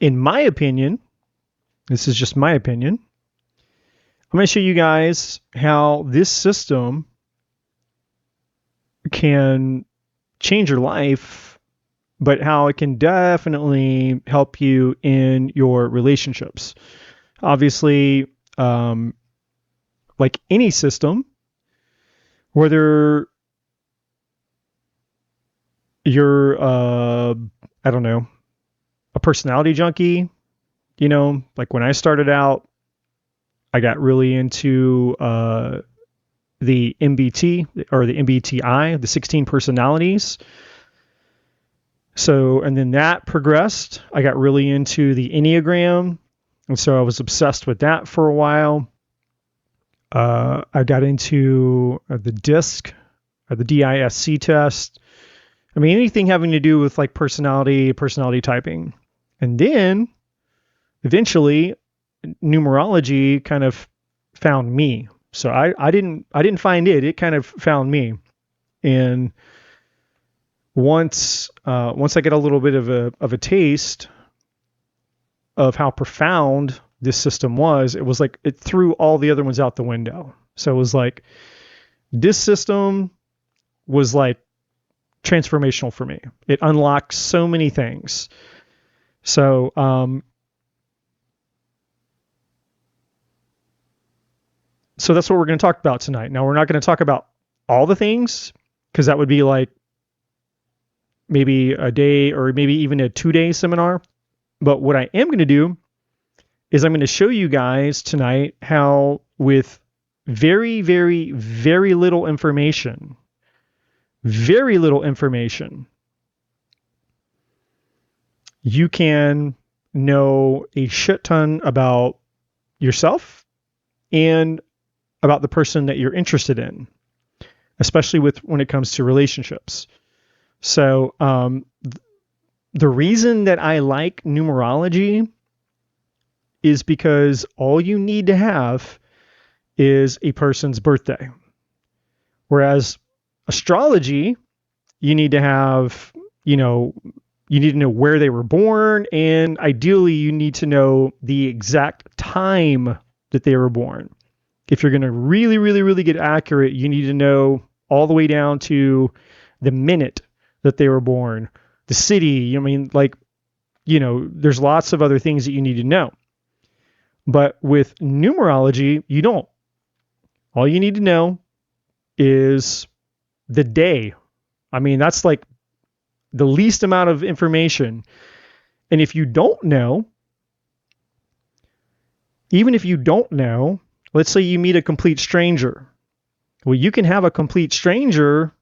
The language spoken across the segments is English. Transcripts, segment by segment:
in my opinion, this is just my opinion, I'm going to show you guys how this system can change your life, but how it can definitely help you in your relationships. Obviously, like any system, whether you're, I don't know, a personality junkie, you know, like when I started out, I got really into the MBT or the MBTI, the 16 personalities. So, and then that progressed. I got really into the Enneagram. And so I was obsessed with that for a while. I got into the DISC, or the DISC test. I mean, anything having to do with like personality typing. And then eventually numerology kind of found me. So I didn't find it. It kind of found me. And once I get a little bit of a taste of how profound this system was, it was like it threw all the other ones out the window. So it was like this system was like transformational for me. It unlocked so many things. So so that's what we're going to talk about tonight. Now, we're not going to talk about all the things, because that would be like maybe a day or maybe even a 2-day seminar. But what I am going to do is I'm going to show you guys tonight how, with very, very, very little information, you can know a shit ton about yourself and about the person that you're interested in, especially when it comes to relationships. So the reason that I like numerology is because all you need to have is a person's birthday. Whereas astrology, you need to have, you need to know where they were born, and ideally you need to know the exact time that they were born. If you're going to really, really, really get accurate, you need to know all the way down to the minute that they were born, the city. I mean, like, there's lots of other things that you need to know. But with numerology, you don't. All you need to know is the day. I mean, that's like the least amount of information. And if you don't know, even if you don't know, let's say you meet a complete stranger. Well, you can have a complete stranger.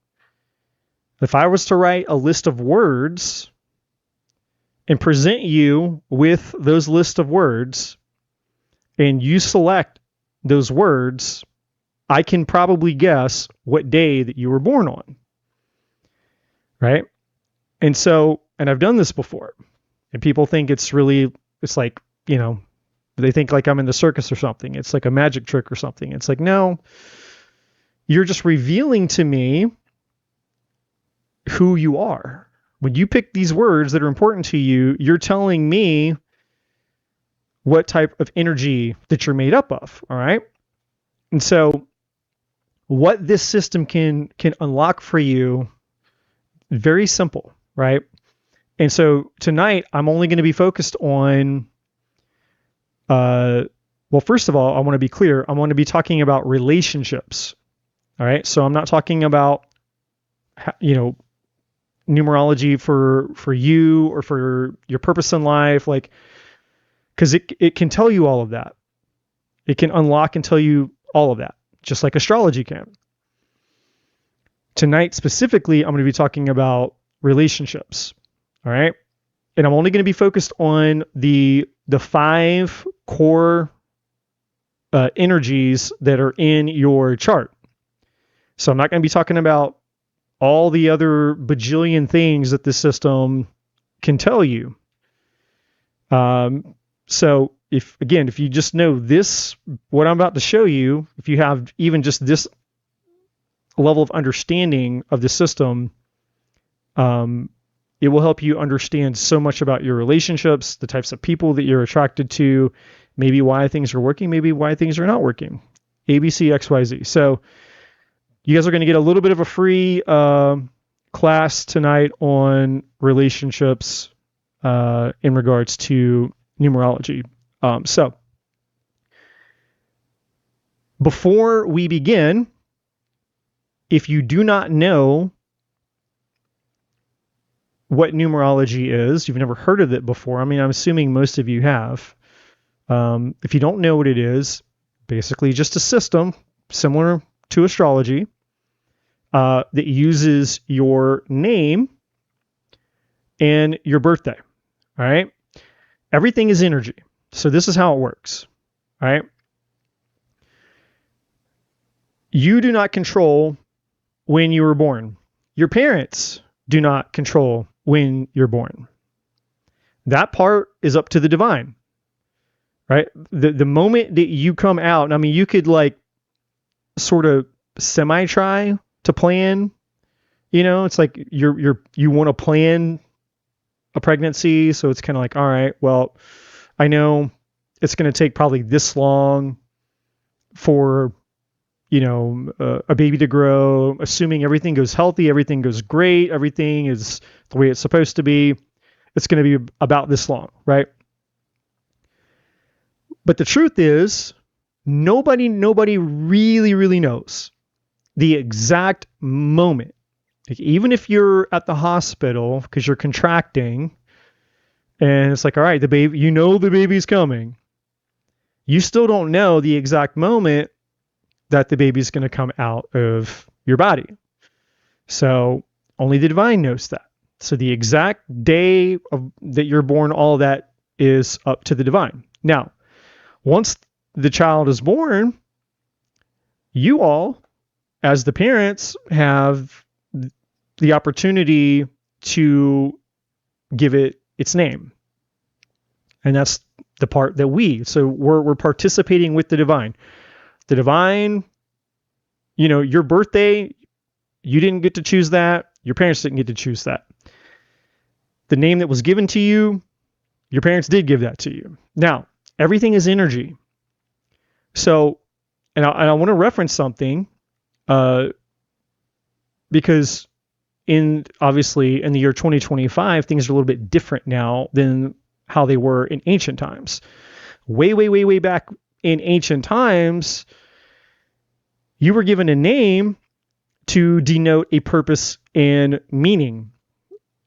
If I was to write a list of words and present you with those list of words, and you select those words, I can probably guess what day that you were born on. Right? And so, and I've done this before, and people think it's like, they think like I'm in the circus or something. It's like a magic trick or something. It's like, no, you're just revealing to me who you are. When you pick these words that are important to you, you're telling me what type of energy that you're made up of. All right. And so what this system can unlock for you, very simple, right? And so tonight I'm only going to be focused on well, first of all, I want to be clear. I want to be talking about relationships. All right. So I'm not talking about, numerology for you or for your purpose in life, like, because it can tell you all of that. It can unlock and tell you all of that, just like astrology can. Tonight, specifically, I'm going to be talking about relationships. All right. And I'm only going to be focused on the 5 core energies that are in your chart. So I'm not going to be talking about all the other bajillion things that the system can tell you. So if you just know this, what I'm about to show you, if you have even just this level of understanding of the system, It will help you understand so much about your relationships, the types of people that you're attracted to, maybe why things are working, maybe why things are not working. ABC, XYZ. So you guys are going to get a little bit of a free class tonight on relationships in regards to numerology. So before we begin, if you do not know what numerology is, you've never heard of it before. I mean, I'm assuming most of you have. If you don't know what it is, basically just a system similar to astrology that uses your name and your birthday. All right. Everything is energy. So this is how it works. All right. You do not control when you were born. Your parents do not control when you're born. That part is up to the divine, right? The moment that you come out, I mean, you could like sort of semi-try to plan, it's like you want to plan a pregnancy. So it's kind of like, all right, well, I know it's going to take probably this long for a baby to grow, assuming everything goes healthy, everything goes great, everything is the way it's supposed to be. It's going to be about this long, right? But the truth is, nobody really, really knows the exact moment. Like, even if you're at the hospital because you're contracting and it's like, all right, the baby, the baby's coming. You still don't know the exact moment that the baby's going to come out of your body. So only the divine knows that. So the exact day that you're born, all that is up to the divine. Now, once the child is born, you all, as the parents, have the opportunity to give it its name. And that's the part that we're participating with the divine. The divine, your birthday, you didn't get to choose that. Your parents didn't get to choose that. The name that was given to you, your parents did give that to you. Now, everything is energy. So, and I want to reference something because obviously in the year 2025, things are a little bit different now than how they were in ancient times. Way, way, way, way back in ancient times, you were given a name to denote a purpose and meaning.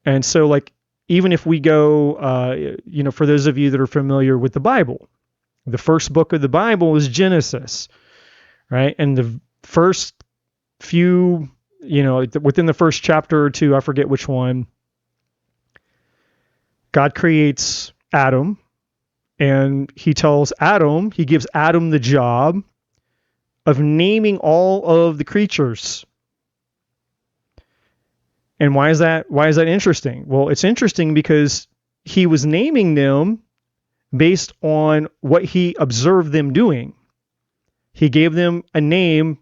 And so, like, even if we go, for those of you that are familiar with the Bible, the first book of the Bible is Genesis, right? And the first few, within the first chapter or two, I forget which one, God creates Adam, and he gives Adam the job of naming all of the creatures. And why is that interesting? Well, it's interesting because he was naming them based on what he observed them doing. He gave them a name,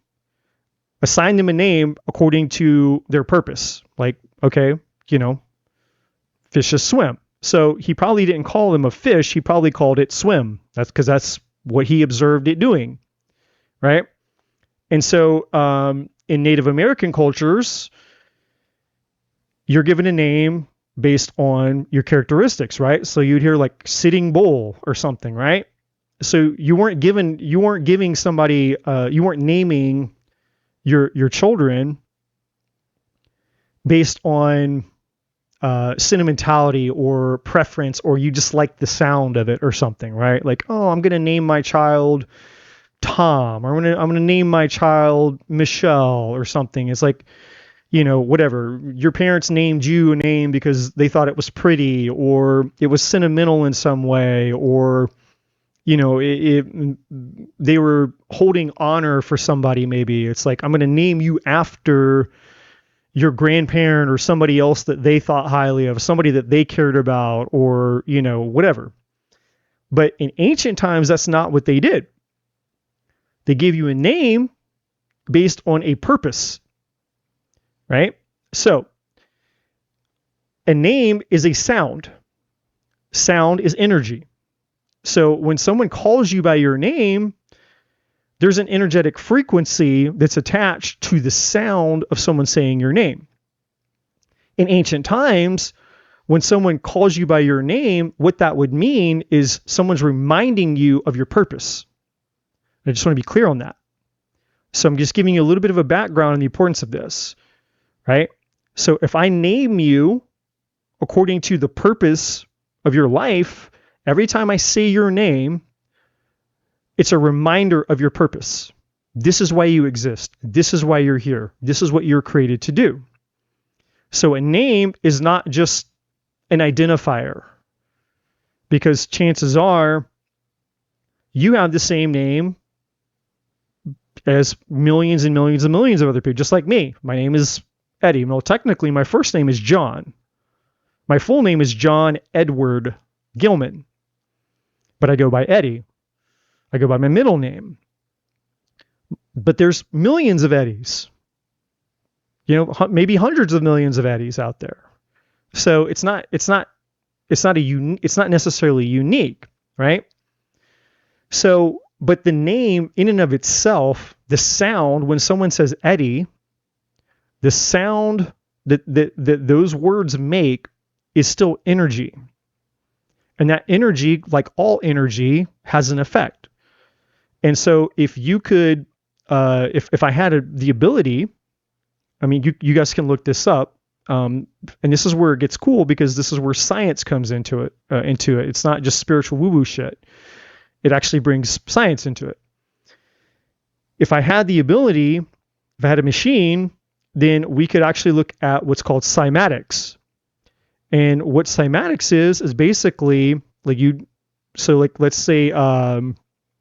assigned them a name according to their purpose. Like, okay, fishes swim. So he probably didn't call them a fish. He probably called it swim. That's because that's what he observed it doing, right? And so in Native American cultures, you're given a name based on your characteristics, right? So you'd hear like Sitting Bull or something, right? So you weren't giving somebody, you weren't naming your children based on sentimentality or preference, or you just like the sound of it or something, right? Like, oh, I'm going to name my child Tom, or I'm going to name my child Michelle or something. It's like, whatever. Your parents named you a name because they thought it was pretty, or it was sentimental in some way, or, they were holding honor for somebody. Maybe it's like, I'm going to name you after your grandparent or somebody else that they thought highly of, somebody that they cared about, or, whatever. But in ancient times, that's not what they did. They gave you a name based on a purpose, right? So A name is a sound. Sound is energy. So when someone calls you by your name, there's an energetic frequency that's attached to the sound of someone saying your name. In ancient times, when someone calls you by your name, what that would mean is someone's reminding you of your purpose. I just want to be clear on that. So I'm just giving you a little bit of a background on the importance of this, right? So if I name you according to the purpose of your life, every time I say your name, it's a reminder of your purpose. This is why you exist. This is why you're here. This is what you're created to do. So a name is not just an identifier, because chances are you have the same name as millions and millions and millions of other people, just like me. My name is Eddie. Well, technically, my first name is John. My full name is John Edward Gilman, but I go by Eddie. I go by my middle name. But there's millions of Eddies. Maybe hundreds of millions of Eddies out there. So it's not necessarily unique, right? So, but the name in and of itself, the sound, when someone says Eddie, the sound that those words make is still energy. And that energy, like all energy, has an effect. And so if you could, if I had the ability, I mean, you guys can look this up. And this is where it gets cool, because this is where science comes into it. It's not just spiritual woo-woo shit. It actually brings science into it. If I had the ability, if I had a machine, then we could actually look at what's called cymatics. And what cymatics is basically let's say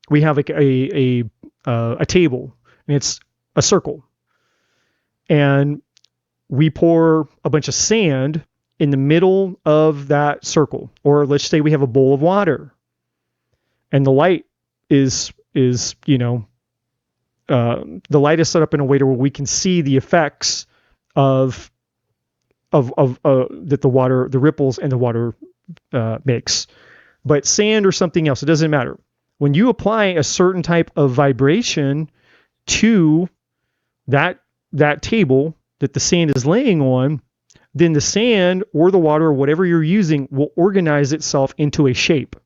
we have like a table, and it's a circle, and we pour a bunch of sand in the middle of that circle. Or let's say we have a bowl of water, and the light is the light is set up in a way to where we can see the effects of that the ripples and the water makes. But sand or something else, it doesn't matter. When you apply a certain type of vibration to that table that the sand is laying on, then the sand or the water or whatever you're using will organize itself into a shape,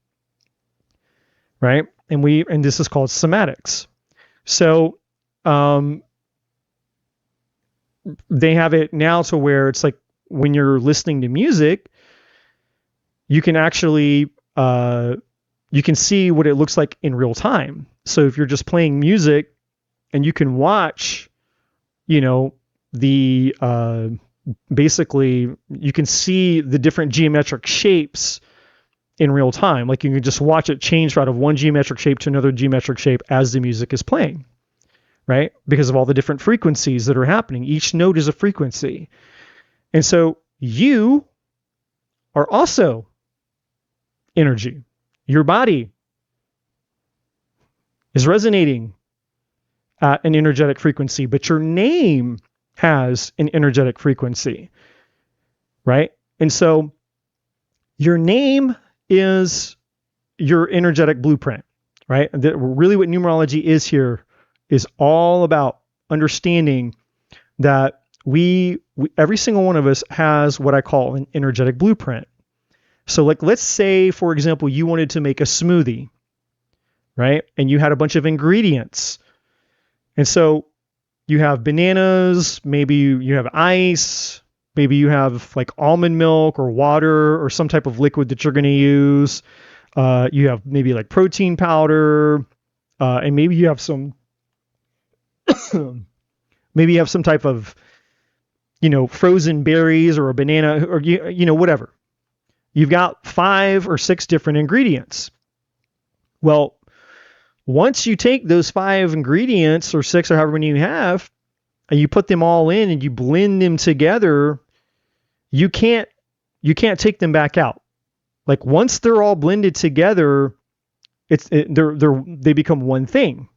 right? And this is called cymatics. So they have it now to where it's like when you're listening to music, you can actually you can see what it looks like in real time. So if you're just playing music, and you can watch, basically you can see the different geometric shapes in real time. Like you can just watch it change out of one geometric shape to another geometric shape as the music is playing, right? Because of all the different frequencies that are happening. Each note is a frequency. And so you are also energy. Your body is resonating at an energetic frequency, but your name has an energetic frequency, right? And so your name is your energetic blueprint, right? Really what numerology is here is all about understanding that we every single one of us has what I call an energetic blueprint. So like, let's say, for example, you wanted to make a smoothie, right? And you had a bunch of ingredients. And so you have bananas, maybe you have ice, maybe you have like almond milk or water or some type of liquid that you're going to use. You have maybe like protein powder, and maybe you have some, maybe you have some type of, frozen berries or a banana or, whatever. You've got 5 or 6 different ingredients. Well, once you take those 5 ingredients or 6 or however many you have, and you put them all in and you blend them together, you can't take them back out. Like once they're all blended together, they become one thing.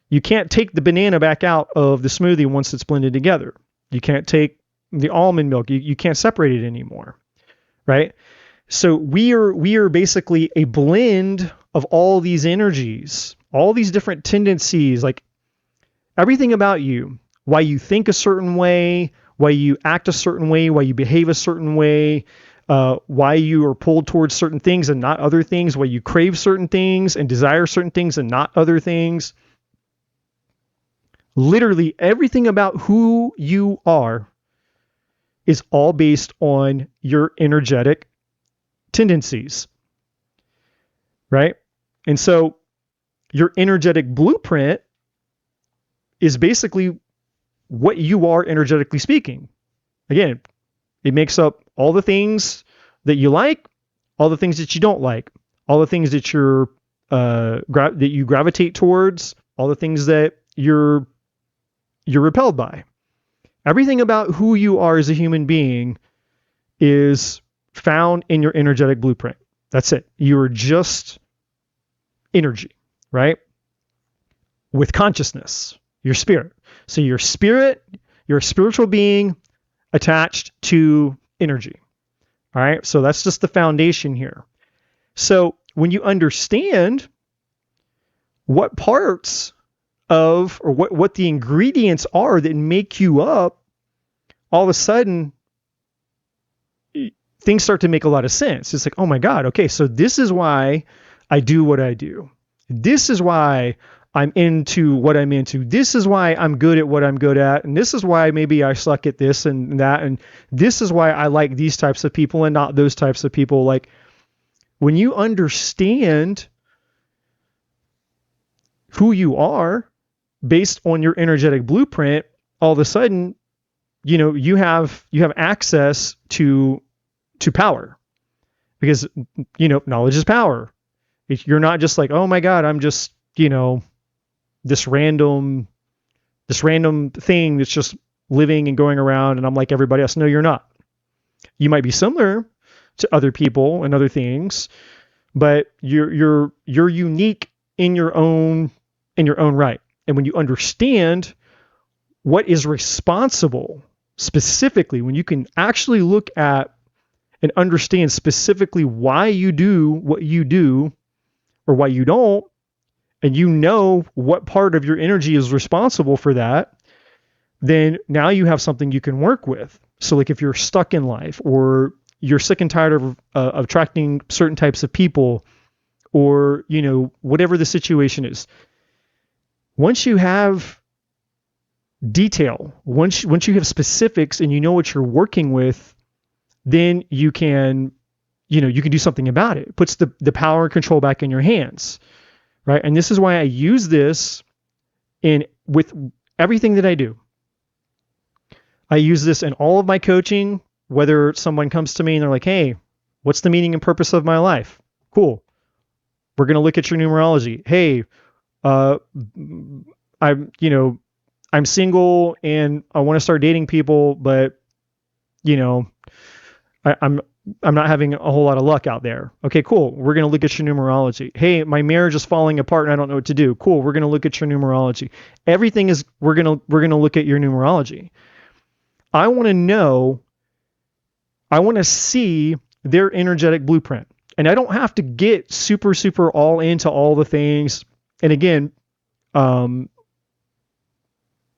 You can't take the banana back out of the smoothie once it's blended together. You can't take the almond milk. You can't separate it anymore. right? So we are basically a blend of all these energies, all these different tendencies, like everything about you, why you think a certain way, why you act a certain way, why you behave a certain way, why you are pulled towards certain things and not other things, why you crave certain things and desire certain things and not other things. Literally everything about who you are is all based on your energetic tendencies, right? And so your energetic blueprint is basically what you are energetically speaking. Again, it makes up all the things that you like, all the things that you don't like, all the things that that you gravitate towards, all the things that you're repelled by. Everything about who you are as a human being is found in your energetic blueprint. That's it. You're just energy, right? With consciousness, your spirit. So your spirit, you're a spiritual being attached to energy. All right. So that's just the foundation here. So when you understand what parts of, or what the ingredients are that make you up, all of a sudden things start to make a lot of sense. It's like, oh my God, okay, so this is why I do what I do. This is why I'm into what I'm into. This is why I'm good at what I'm good at. And this is why maybe I suck at this and that. And this is why I like these types of people and not those types of people. Like when you understand who you are based on your energetic blueprint, all of a sudden, you have access to power, because knowledge is power. You're not just like, oh my God, I'm just this random thing that's just living and going around and I'm like everybody else. No, you're not. You might be similar to other people and other things, but you're unique in your own right. And when you understand what is responsible specifically, when you can actually look at and understand specifically why you do what you do or why you don't, and what part of your energy is responsible for that, then now you have something you can work with. So like if you're stuck in life, or you're sick and tired of attracting certain types of people, or whatever the situation is, once you have detail, once you have specifics and you know what you're working with, then you can do something about it. It puts the power and control back in your hands, right? And this is why I use this with everything that I do. I use this in all of my coaching, whether someone comes to me and they're like, hey, what's the meaning and purpose of my life? Cool. We're going to look at your numerology. Hey, I'm single and I want to start dating people, but I'm not having a whole lot of luck out there. Okay, cool. We're going to look at your numerology. Hey, my marriage is falling apart and I don't know what to do. Cool. We're going to look at your numerology. Everything is, we're going to look at your numerology. I want to see their energetic blueprint. And I don't have to get super, super all into all the things. And again, one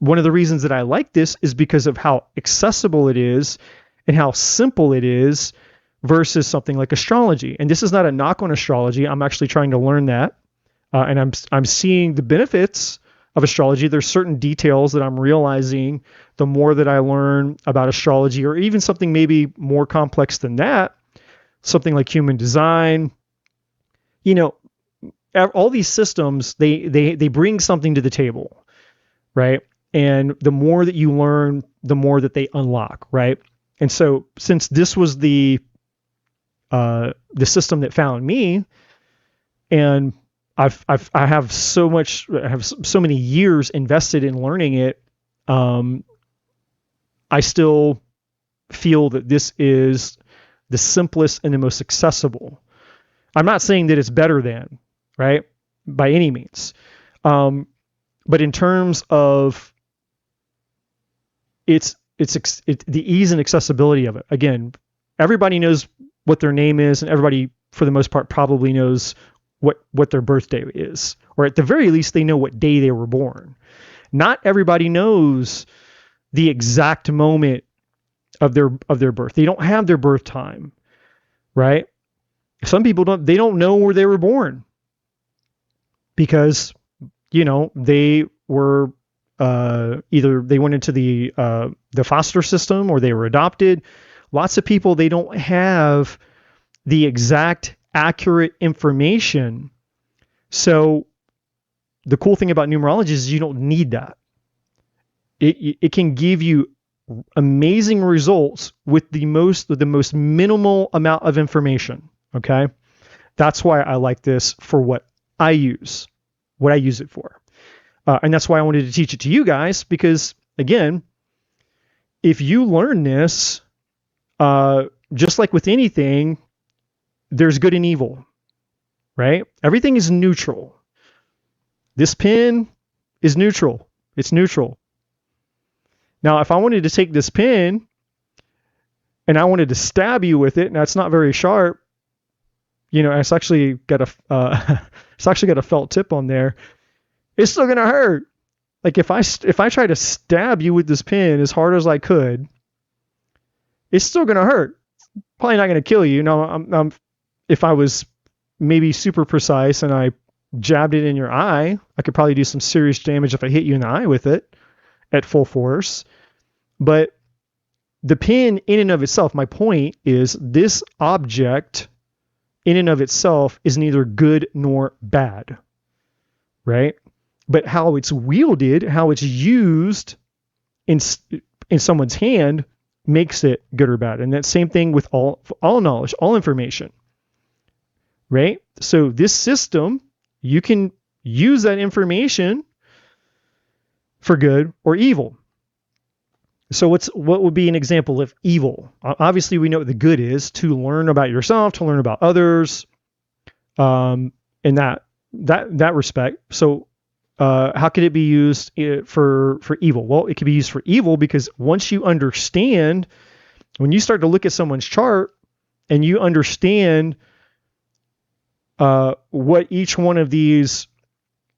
of the reasons that I like this is because of how accessible it is and how simple it is versus something like astrology. And this is not a knock on astrology. I'm actually trying to learn that. And I'm seeing the benefits of astrology. There's certain details that I'm realizing the more that I learn about astrology, or even something maybe more complex than that, something like human design. All these systems, they bring something to the table, right? And the more that you learn, the more that they unlock, right? And so since this was the system that found me, and I have so many years invested in learning it, I still feel that this is the simplest and the most accessible. I'm not saying that it's better than, right, by any means. But in terms of it's the ease and accessibility of it, again, everybody knows what their name is, and everybody, for the most part, probably knows what their birthday is, or at the very least, they know what day they were born. Not everybody knows the exact moment of their birth. They don't have their birth time, right? Some people don't know where they were born because, they were either they went into the foster system or they were adopted. Lots of people, they don't have the exact accurate information. So the cool thing about numerology is you don't need that. It can give you amazing results with the most minimal amount of information. Okay. That's why I like this for what I use it for. And that's why I wanted to teach it to you guys, because again, if you learn this, just like with anything, there's good and evil, right? Everything is neutral. This pen is neutral. It's neutral. Now, if I wanted to take this pen and I wanted to stab you with it, now it's not very sharp. It's actually got a felt tip on there. It's still gonna hurt. Like if I try to stab you with this pen as hard as I could, it's still gonna hurt. Probably not gonna kill you. If I was maybe super precise and I jabbed it in your eye, I could probably do some serious damage if I hit you in the eye with it at full force. But the pen in and of itself, my point is this object in and of itself is neither good nor bad, right? But how it's wielded, how it's used in someone's hand makes it good or bad. And that same thing with all knowledge, all information, right? So this system, you can use that information for good or evil. So what would be an example of evil? Obviously, we know what the good is: to learn about yourself, to learn about others, in that respect. So how could it be used for evil? Well, it could be used for evil because once you understand, when you start to look at someone's chart and you understand what each one of these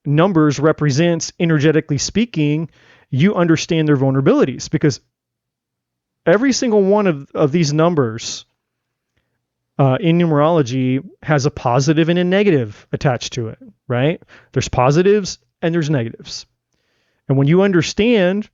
numbers represents energetically speaking, you understand their vulnerabilities, because every single one of these numbers in numerology has a positive and a negative attached to it, right? There's positives and there's negatives. And when you understand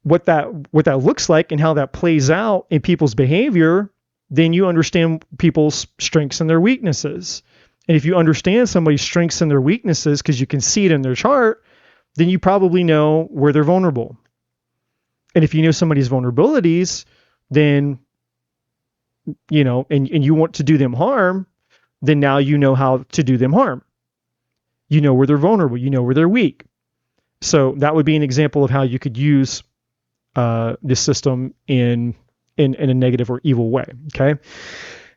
what that looks like and how that plays out in people's behavior, then you understand people's strengths and their weaknesses. And if you understand somebody's strengths and their weaknesses because you can see it in their chart, then you probably know where they're vulnerable. And if you know somebody's vulnerabilities, then, and you want to do them harm, then now you know how to do them harm. You know where they're vulnerable. You know where they're weak. So that would be an example of how you could use this system in a negative or evil way. Okay.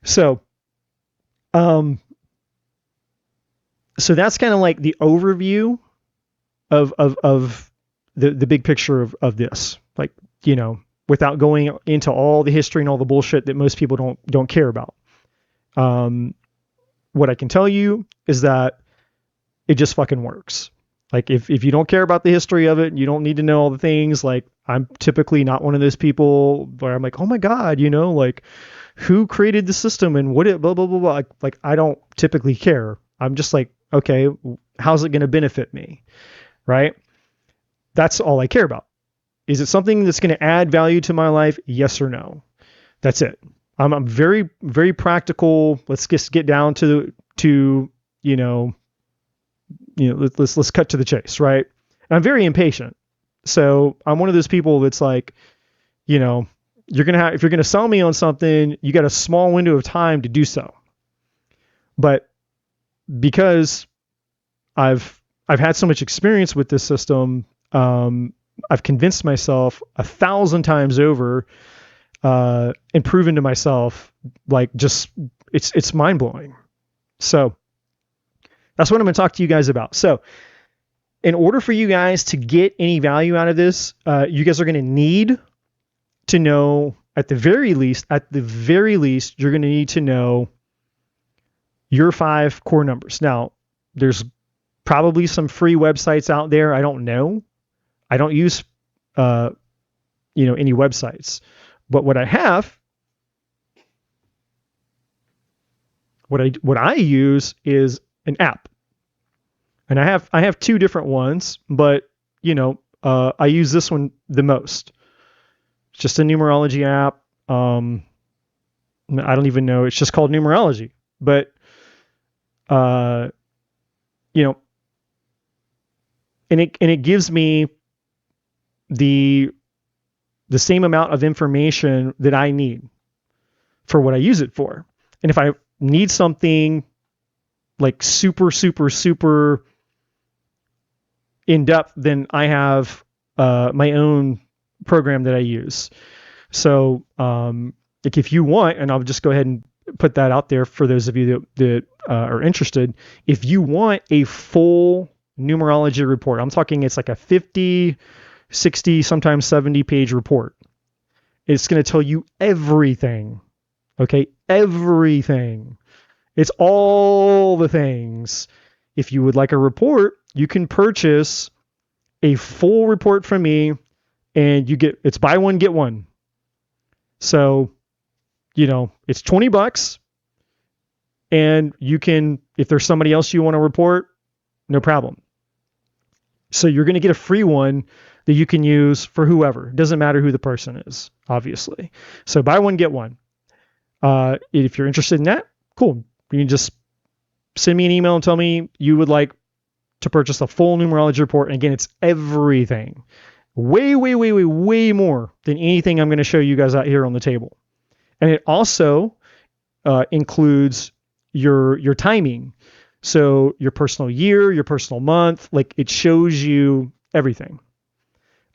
So that's kind of like the overview of the big picture of this, like, without going into all the history and all the bullshit that most people don't care about. What I can tell you is that it just fucking works. Like if you don't care about the history of it, you don't need to know all the things. Like I'm typically not one of those people where I'm like, oh my God, like who created the system and what it blah, blah, blah, blah. Like I don't typically care. I'm just like, okay, how's it going to benefit me? Right? That's all I care about. Is it something that's going to add value to my life? Yes or no? That's it. I'm very, very practical. Let's just get down to let's cut to the chase, right? And I'm very impatient. So I'm one of those people that's like, if you're going to sell me on something, you got a small window of time to do so. But because I've had so much experience with this system, I've convinced myself 1,000 times over, and proven to myself, like, just it's mind blowing. So that's what I'm going to talk to you guys about. So in order for you guys to get any value out of this, you guys are going to need to know at the very least, you're going to need to know your 5 core numbers. Now, there's probably some free websites out there. I don't know. I don't use, any websites. But what I have, what I use is an app, and I have 2 different ones, but I use this one the most. It's just a numerology app. I don't even know. It's just called Numerology, but and it gives me the same amount of information that I need for what I use it for. And if I need something like super, super, super in depth, then I have my own program that I use. So like if you want, and I'll just go ahead and put that out there for those of you that are interested, if you want a full numerology report, I'm talking it's like a 50, 60, sometimes 70 page report. It's going to tell you everything. Okay, everything. It's all the things. If you would like a report, you can purchase a full report from me, and it's buy one, get one. So, it's $20, and you can, if there's somebody else you want to report, no problem. So you're going to get a free one that you can use for whoever. It doesn't matter who the person is, obviously. So buy one, get one. If you're interested in that, cool. You can just send me an email and tell me you would like to purchase a full numerology report. And again, it's everything. Way, way, way, way, way more than anything I'm going to show you guys out here on the table. And it also includes your timing. So your personal year, your personal month, like it shows you everything.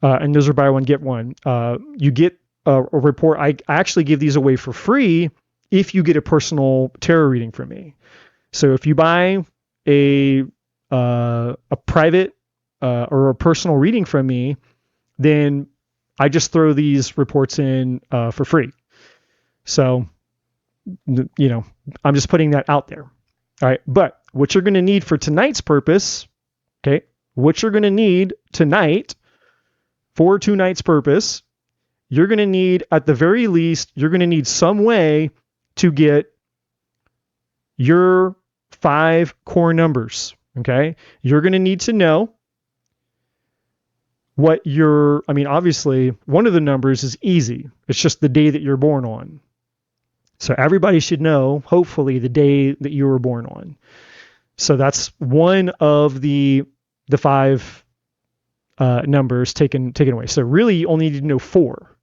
And those are buy one, get one. You get a report. I actually give these away for free if you get a personal tarot reading from me. So if you buy a private or a personal reading from me, then I just throw these reports in for free. So, I'm just putting that out there. All right. But what you're going to need for tonight's purpose, okay, what you're going to need tonight for tonight's purpose, you're going to need, at the very least, you're going to need some way to get your 5 core numbers. Okay. You're going to need to know what obviously one of the numbers is easy. It's just the day that you're born on. So everybody should know, hopefully, the day that you were born on. So that's one of the 5 numbers taken away. So really, you only need to know 4.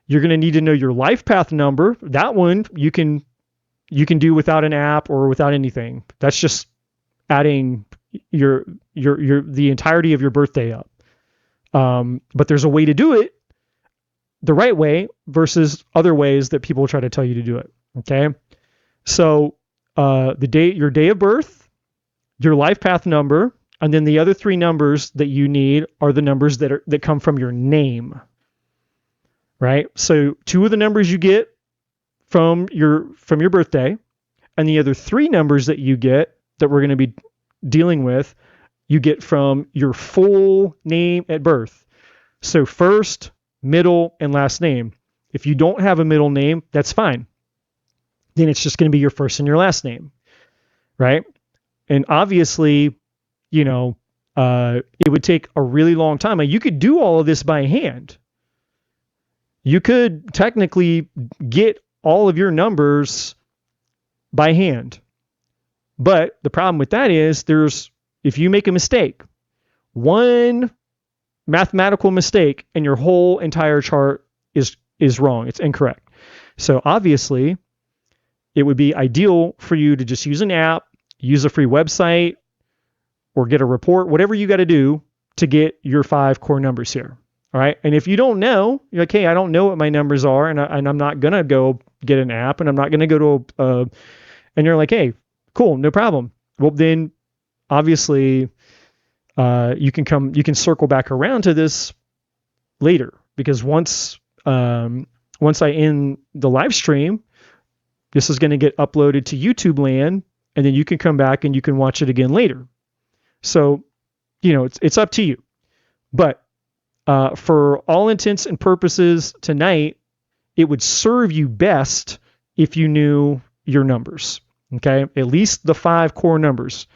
You're going to need to know your life path number. That one you can do without an app or without anything. That's just adding the entirety of your birthday up. But there's a way to do it the right way versus other ways that people try to tell you to do it. Okay. So, your day of birth, your life path number, and then the other 3 numbers that you need are the numbers that come from your name. Right. So 2 of the numbers you get from your birthday, and the other 3 numbers that you get that we're going to be dealing with, you get from your full name at birth. So first, middle, and last name. If you don't have a middle name, that's fine. Then it's just going to be your first and your last name, right? And obviously, it would take a really long time. You could do all of this by hand. You could technically get all of your numbers by hand. But the problem with that is if you make a mistake, one mathematical mistake, and your whole entire chart is wrong. It's incorrect. So obviously, it would be ideal for you to just use an app, use a free website, or get a report, whatever you got to do to get your 5 core numbers here. All right. And if you don't know, you're like, hey, I don't know what my numbers are, and I'm not going to go get an app, and I'm not going to go to and you're like, hey, cool, no problem. Well, then obviously, you can circle back around to this later, because once once I end the live stream, this is going to get uploaded to YouTube land, and then you can come back and you can watch it again later. So, it's up to you. But for all intents and purposes tonight, it would serve you best if you knew your numbers. Okay, at least the 5 core numbers,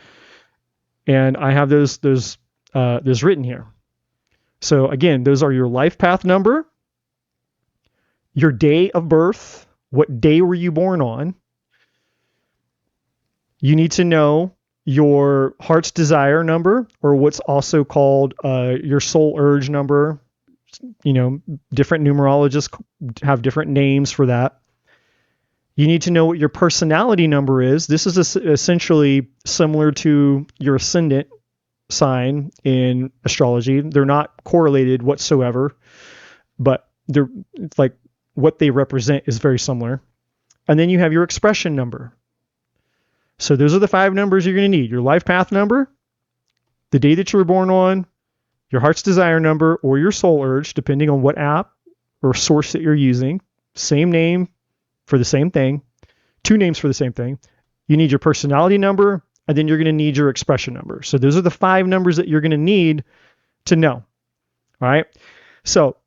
and I have those written here. So again, those are your life path number, your day of birth, what day were you born on. You need to know your heart's desire number, or what's also called your soul urge number. Different numerologists have different names for that. You need to know what your personality number is. This is essentially similar to your ascendant sign in astrology. They're not correlated whatsoever, but they're like what they represent is very similar. And then you have your expression number. So those are the 5 numbers you're going to need. Your life path number, the day that you were born on, your heart's desire number, or your soul urge, depending on what app or source that you're using. Same name for the same thing. 2 names for the same thing. You need your personality number, and then you're going to need your expression number. So those are the 5 numbers that you're going to need to know. All right. So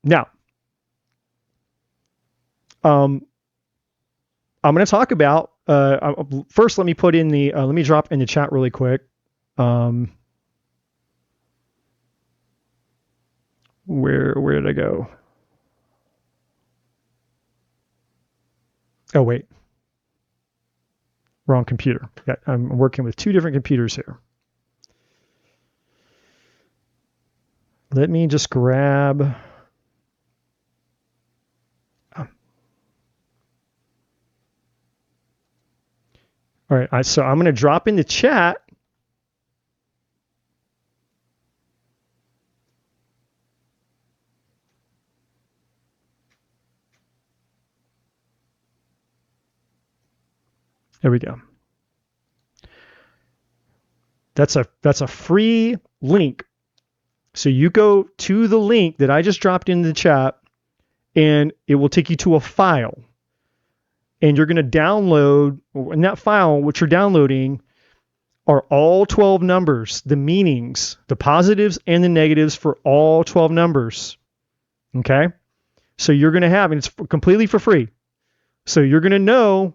now, I'm going to talk about, first let me put in let me drop in the chat really quick. Where did I go? Oh, wait. Wrong computer. Yeah, I'm working with 2 different computers here. Let me just grab... All right, so I'm going to drop in the chat. There we go. That's a free link. So you go to the link that I just dropped in the chat, and it will take you to a file. And you're going to download, in that file, what you're downloading are all 12 numbers, the meanings, the positives and the negatives for all 12 numbers. Okay? So you're going to have, and it's completely for free. So you're going to know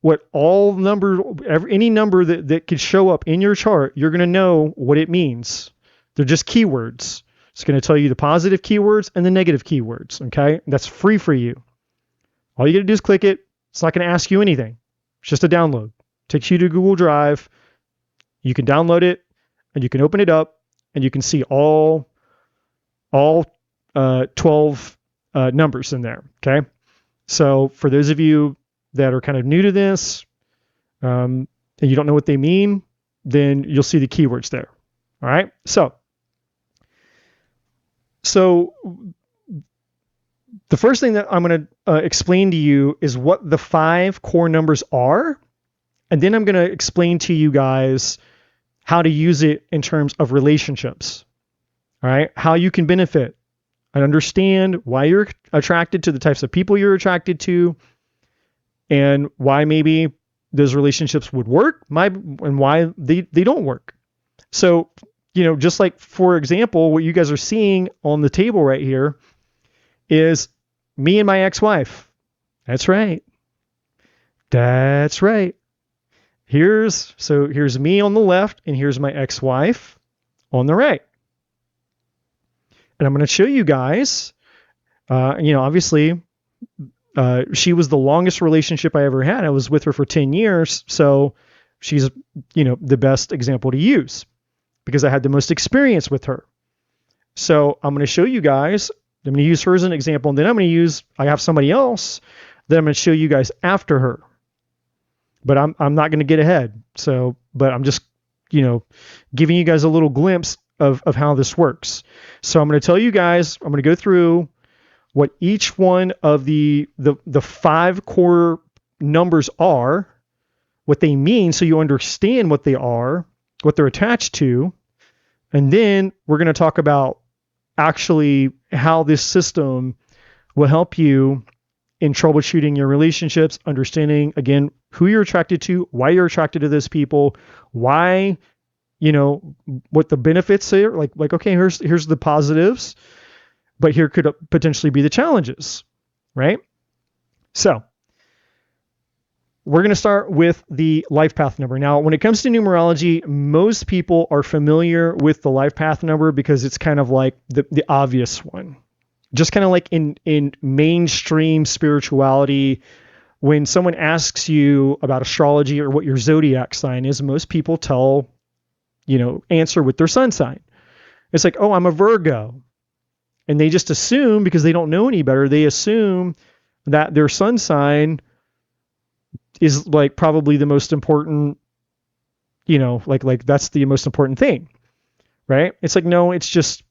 what all number, any number that could show up in your chart, you're going to know what it means. They're just keywords. It's going to tell you the positive keywords and the negative keywords. Okay? That's free for you. All you got to do is click it. It's not going to ask you anything. It's just a download. Takes you to Google Drive. You can download it, and you can open it up, and you can see all 12 numbers in there. Okay? So for those of you that are kind of new to this, and you don't know what they mean, then you'll see the keywords there. All right? So the first thing that I'm going to explain to you is what the 5 core numbers are, and then I'm going to explain to you guys how to use it in terms of relationships. All right? How you can benefit and understand why you're attracted to the types of people you're attracted to, and why maybe those relationships would work, and why they don't work. So, just like, for example, what you guys are seeing on the table right here is me and my ex-wife. That's right. That's right. Here's me on the left, and here's my ex-wife on the right. And I'm going to show you guys, obviously, she was the longest relationship I ever had. I was with her for 10 years. So she's, the best example to use because I had the most experience with her. So I'm going to show you guys, I'm going to use her as an example, and then I have somebody else that I'm going to show you guys after her. But I'm not going to get ahead. But I'm just, giving you guys a little glimpse of how this works. So I'm going to tell you guys, I'm going to go through what each one of the 5 core numbers are, what they mean, so you understand what they are, what they're attached to, and then we're going to talk about actually how this system will help you in troubleshooting your relationships, understanding, again, who you're attracted to, why you're attracted to those people, why, what the benefits are. Like, okay, here's the positives, but here could potentially be the challenges, right? So we're going to start with the life path number. Now, when it comes to numerology, most people are familiar with the life path number because it's kind of like the obvious one. Just kind of like in mainstream spirituality, when someone asks you about astrology or what your zodiac sign is, most people answer with their sun sign. It's like, oh, I'm a Virgo. And they just assume, because they don't know any better, they assume that their sun sign is like probably the most important, like that's the most important thing, right? It's like, no, it's just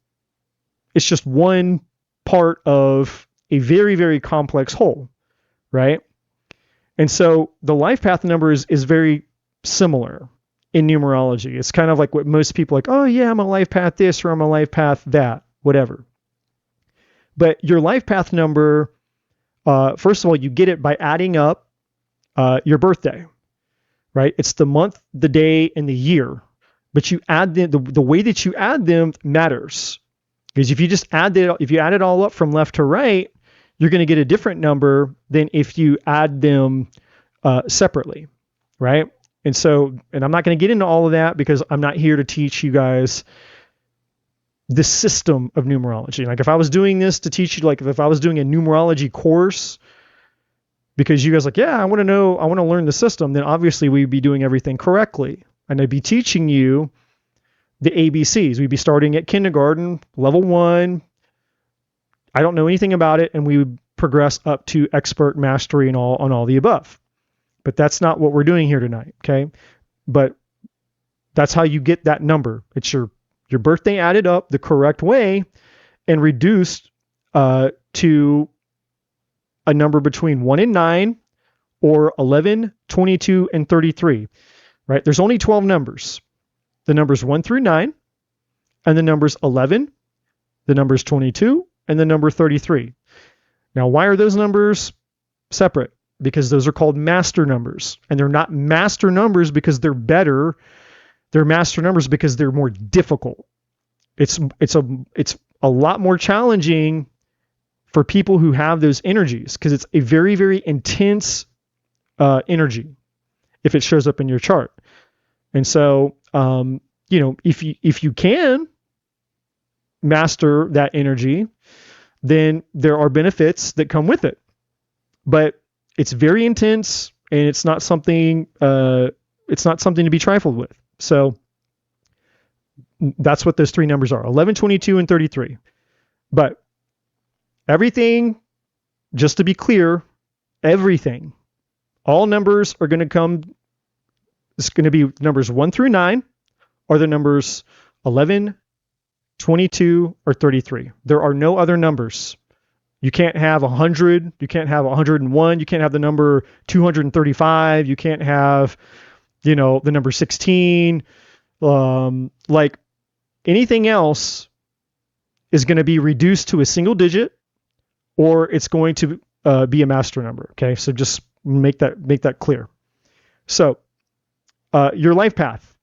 one part of a very, very complex whole, right? And so the life path number is very similar in numerology. It's kind of like what most people like, oh yeah, I'm a life path this, or I'm a life path that, whatever. But your life path number, first of all, you get it by adding up your birthday, right? It's the month, the day, and the year. But you add the way that you add them matters. Because if you add it all up from left to right, you're going to get a different number than if you add them separately, right? And I'm not going to get into all of that because I'm not here to teach you guys the system of numerology. Like if I was doing this to teach you, like if I was doing a numerology course, because you guys like, yeah, I want to learn the system, then obviously we'd be doing everything correctly. And I'd be teaching you the ABCs. We'd be starting at kindergarten, level 1. I don't know anything about it, and we would progress up to expert mastery and on all the above. But that's not what we're doing here tonight, okay? But that's how you get that number. It's your birthday added up the correct way and reduced to a number between 1 and 9 or 11, 22, and 33, right? There's only 12 numbers. The numbers 1 through 9, and the numbers 11, the numbers 22, and the number 33. Now, why are those numbers separate? Because those are called master numbers, and they're not master numbers because they're better. They're master numbers because they're more difficult. It's a lot more challenging for people who have those energies because it's a very, very intense energy if it shows up in your chart. And so, if you can master that energy, then there are benefits that come with it. But it's very intense, and it's not something to be trifled with. So that's what those three numbers are: 11, 22, and 33. But everything, just to be clear, everything, all numbers are going to come. It's going to be numbers 1 through 9, or the numbers 11, 22, or 33. There are no other numbers. You can't have 100. You can't have 101. You can't have the number 235. You can't have, the number 16. Like anything else is going to be reduced to a single digit, or it's going to be a master number. Okay, so just make that clear. So your life path.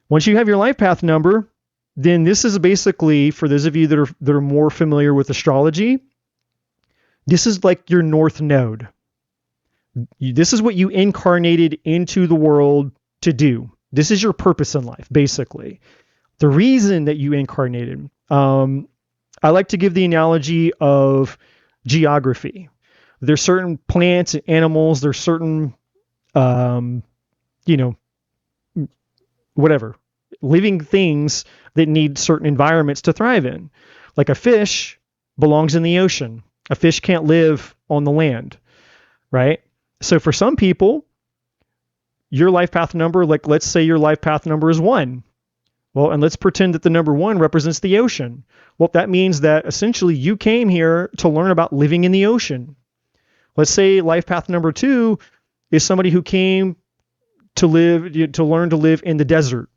Once you have your life path number, then this is basically, for those of you that are more familiar with astrology, this is like your north node. This is what you incarnated into the world to do. This is your purpose in life, basically. The reason that you incarnated. I like to give the analogy of geography. There's certain plants and animals. There's certain, whatever, living things that need certain environments to thrive in. Like a fish belongs in the ocean. A fish can't live on the land, right? So for some people, your life path number, like let's say your life path number is 1. Well, and let's pretend that the number 1 represents the ocean. Well, that means that essentially you came here to learn about living in the ocean. Let's say life path number 2 is somebody who came to learn to live in the desert,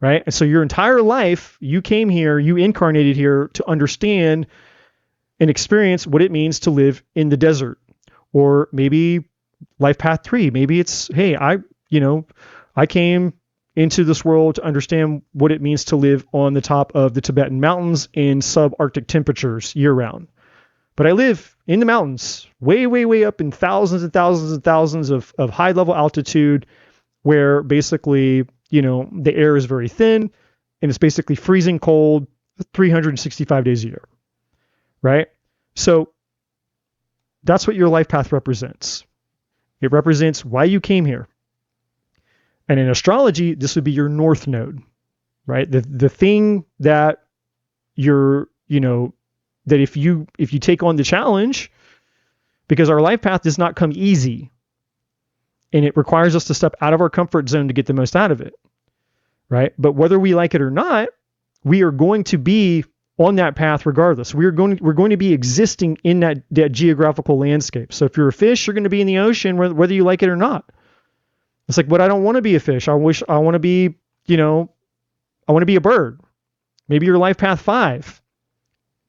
right? And so your entire life, you came here, you incarnated here to understand and experience what it means to live in the desert. Or maybe life path 3, maybe it's, hey, I came into this world to understand what it means to live on the top of the Tibetan mountains in subarctic temperatures year round. But I live in the mountains, way, way, way up in thousands and thousands and thousands of high level altitude, where basically, the air is very thin and it's basically freezing cold 365 days a year, right? So that's what your life path represents. It represents why you came here. And in astrology, this would be your north node, right? The thing that that if you take on the challenge, because our life path does not come easy, and it requires us to step out of our comfort zone to get the most out of it, right? But whether we like it or not, we are going to be on that path regardless. We're going to be existing in that geographical landscape. So if you're a fish, you're going to be in the ocean whether you like it or not. It's like, but I don't want to be a fish. I want to be, I want to be a bird. Maybe you're life path 5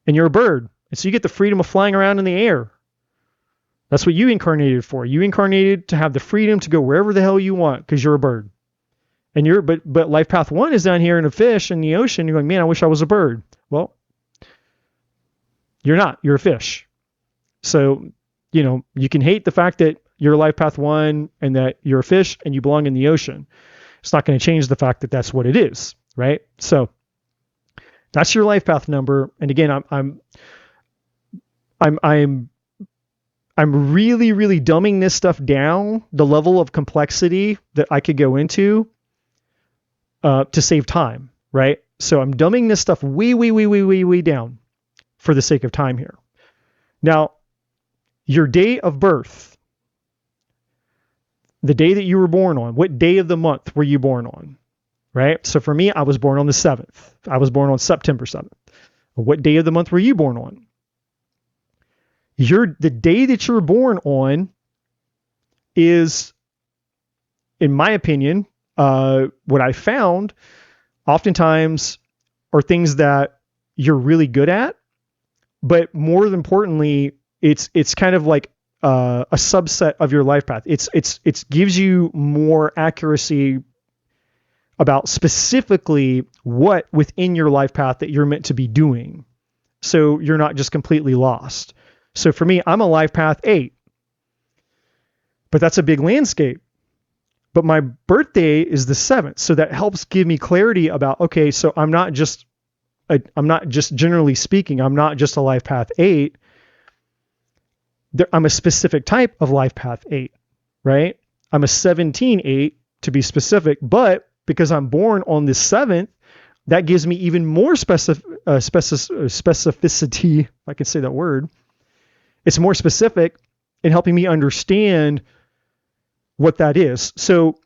and you're a bird. And so you get the freedom of flying around in the air. That's what you incarnated for. You incarnated to have the freedom to go wherever the hell you want because you're a bird. And but life path 1 is down here in a fish in the ocean. You're going, man, I wish I was a bird. Well, you're not. You're a fish. So, you can hate the fact that you're life path 1 and that you're a fish and you belong in the ocean. It's not going to change the fact that that's what it is, right? So that's your life path number. And again, I'm really, really dumbing this stuff down, the level of complexity that I could go into to save time, right? So I'm dumbing this stuff way, way, way, way, way, way down for the sake of time here. Now, your day of birth, the day that you were born on, what day of the month were you born on, right? So for me, I was born on the 7th. I was born on September 7th. What day of the month were you born on? The day that you're born on is, in my opinion, what I found oftentimes are things that you're really good at, but more importantly, it's kind of like a subset of your life path. It gives you more accuracy about specifically what within your life path that you're meant to be doing. So you're not just completely lost. So for me, I'm a life path 8, but that's a big landscape. But my birthday is the 7th. So that helps give me clarity about, okay, so I'm not just generally speaking, I'm not just a life path 8. I'm a specific type of life path 8, right? I'm a 17-8 to be specific, but because I'm born on the 7th, that gives me even more specificity, if I can say that word. It's more specific in helping me understand what that is. So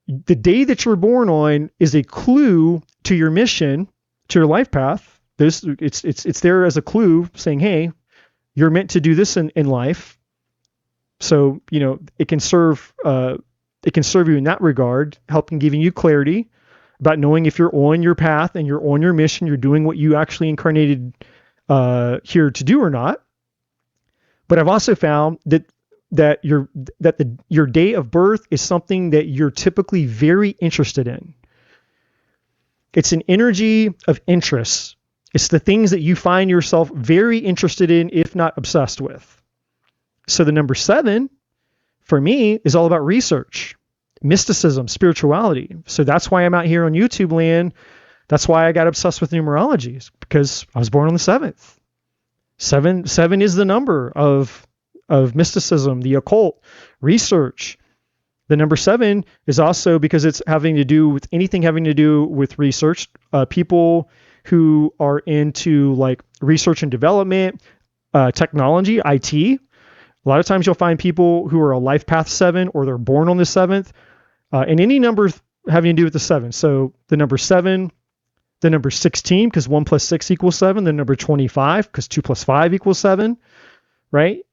the day that you're born on is a clue to your mission, to your life path. It's there as a clue saying, hey, you're meant to do this in life. So, it can serve you in that regard, helping giving you clarity about knowing if you're on your path and you're on your mission, you're doing what you actually incarnated here to do or not. But I've also found that your day of birth is something that you're typically very interested in. It's an energy of interest. It's the things that you find yourself very interested in, if not obsessed with. So the number 7 for me is all about research, mysticism, spirituality. So that's why I'm out here on YouTube land. That's why I got obsessed with numerology, because I was born on the 7th. Seven is the number of mysticism, the occult, research. The number 7 is also because it's having to do with anything having to do with research. People who are into like research and development, technology, IT. A lot of times you'll find people who are a life path 7 or they're born on the 7th, and any number having to do with the 7. So the number 7, the number 16, because 1 plus 6 equals 7, the number 25, because 2 plus 5 equals 7, right?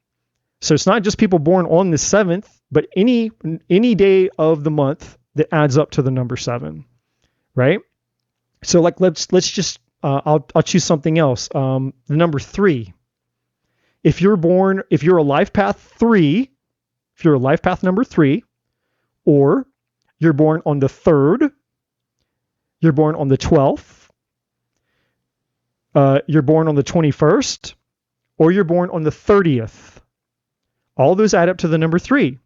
So it's not just people born on the 7th, but any day of the month that adds up to the number 7, right? So like let's just I'll choose something else. The number 3. if you're a life path 3, if you're a life path number 3, or you're born on the 3rd, you're born on the 12th, you're born on the 21st, or you're born on the 30th. All those add up to the number 3.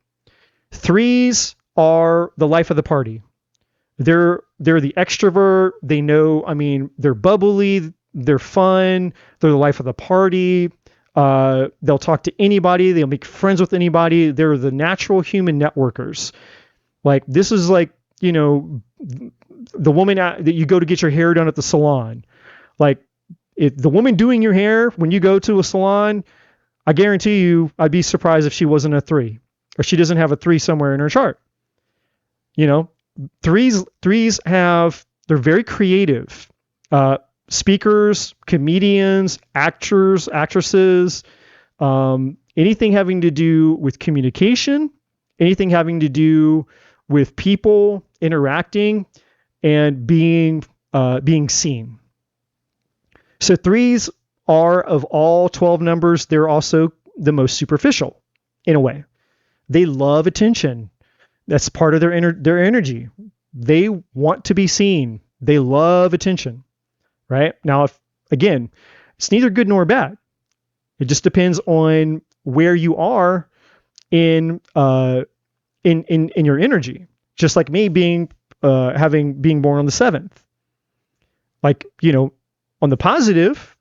3s are the life of the party. They're the extrovert. They know, they're bubbly, they're fun, they're the life of the party. They'll talk to anybody, they'll make friends with anybody. They're the natural human networkers. Like, this is like, the woman that you go to get your hair done at the salon. Like, the woman doing your hair when you go to a salon, I guarantee you, I'd be surprised if she wasn't a 3, or she doesn't have a 3 somewhere in her chart. Threes they're very creative. Speakers, comedians, actors, actresses, anything having to do with communication, anything having to do with people interacting and being seen. So 3s are, of all 12 numbers, they're also the most superficial in a way. They love attention. That's part of their energy. They want to be seen. They love attention, right? Now, again, it's neither good nor bad. It just depends on where you are in your energy. Just like me being born on the 7th. Like, on the positive,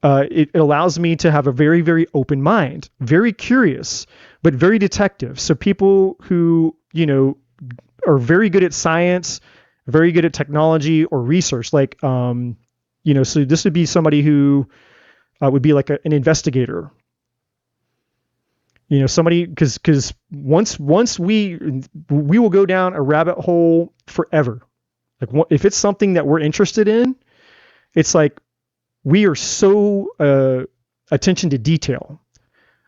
it allows me to have a very, very open mind, very curious, but very detective. So people who, are very good at science, very good at technology or research, like, so this would be somebody who would be like an investigator. Somebody, because once we will go down a rabbit hole forever. Like, if it's something that we're interested in, it's like we are so attention to detail.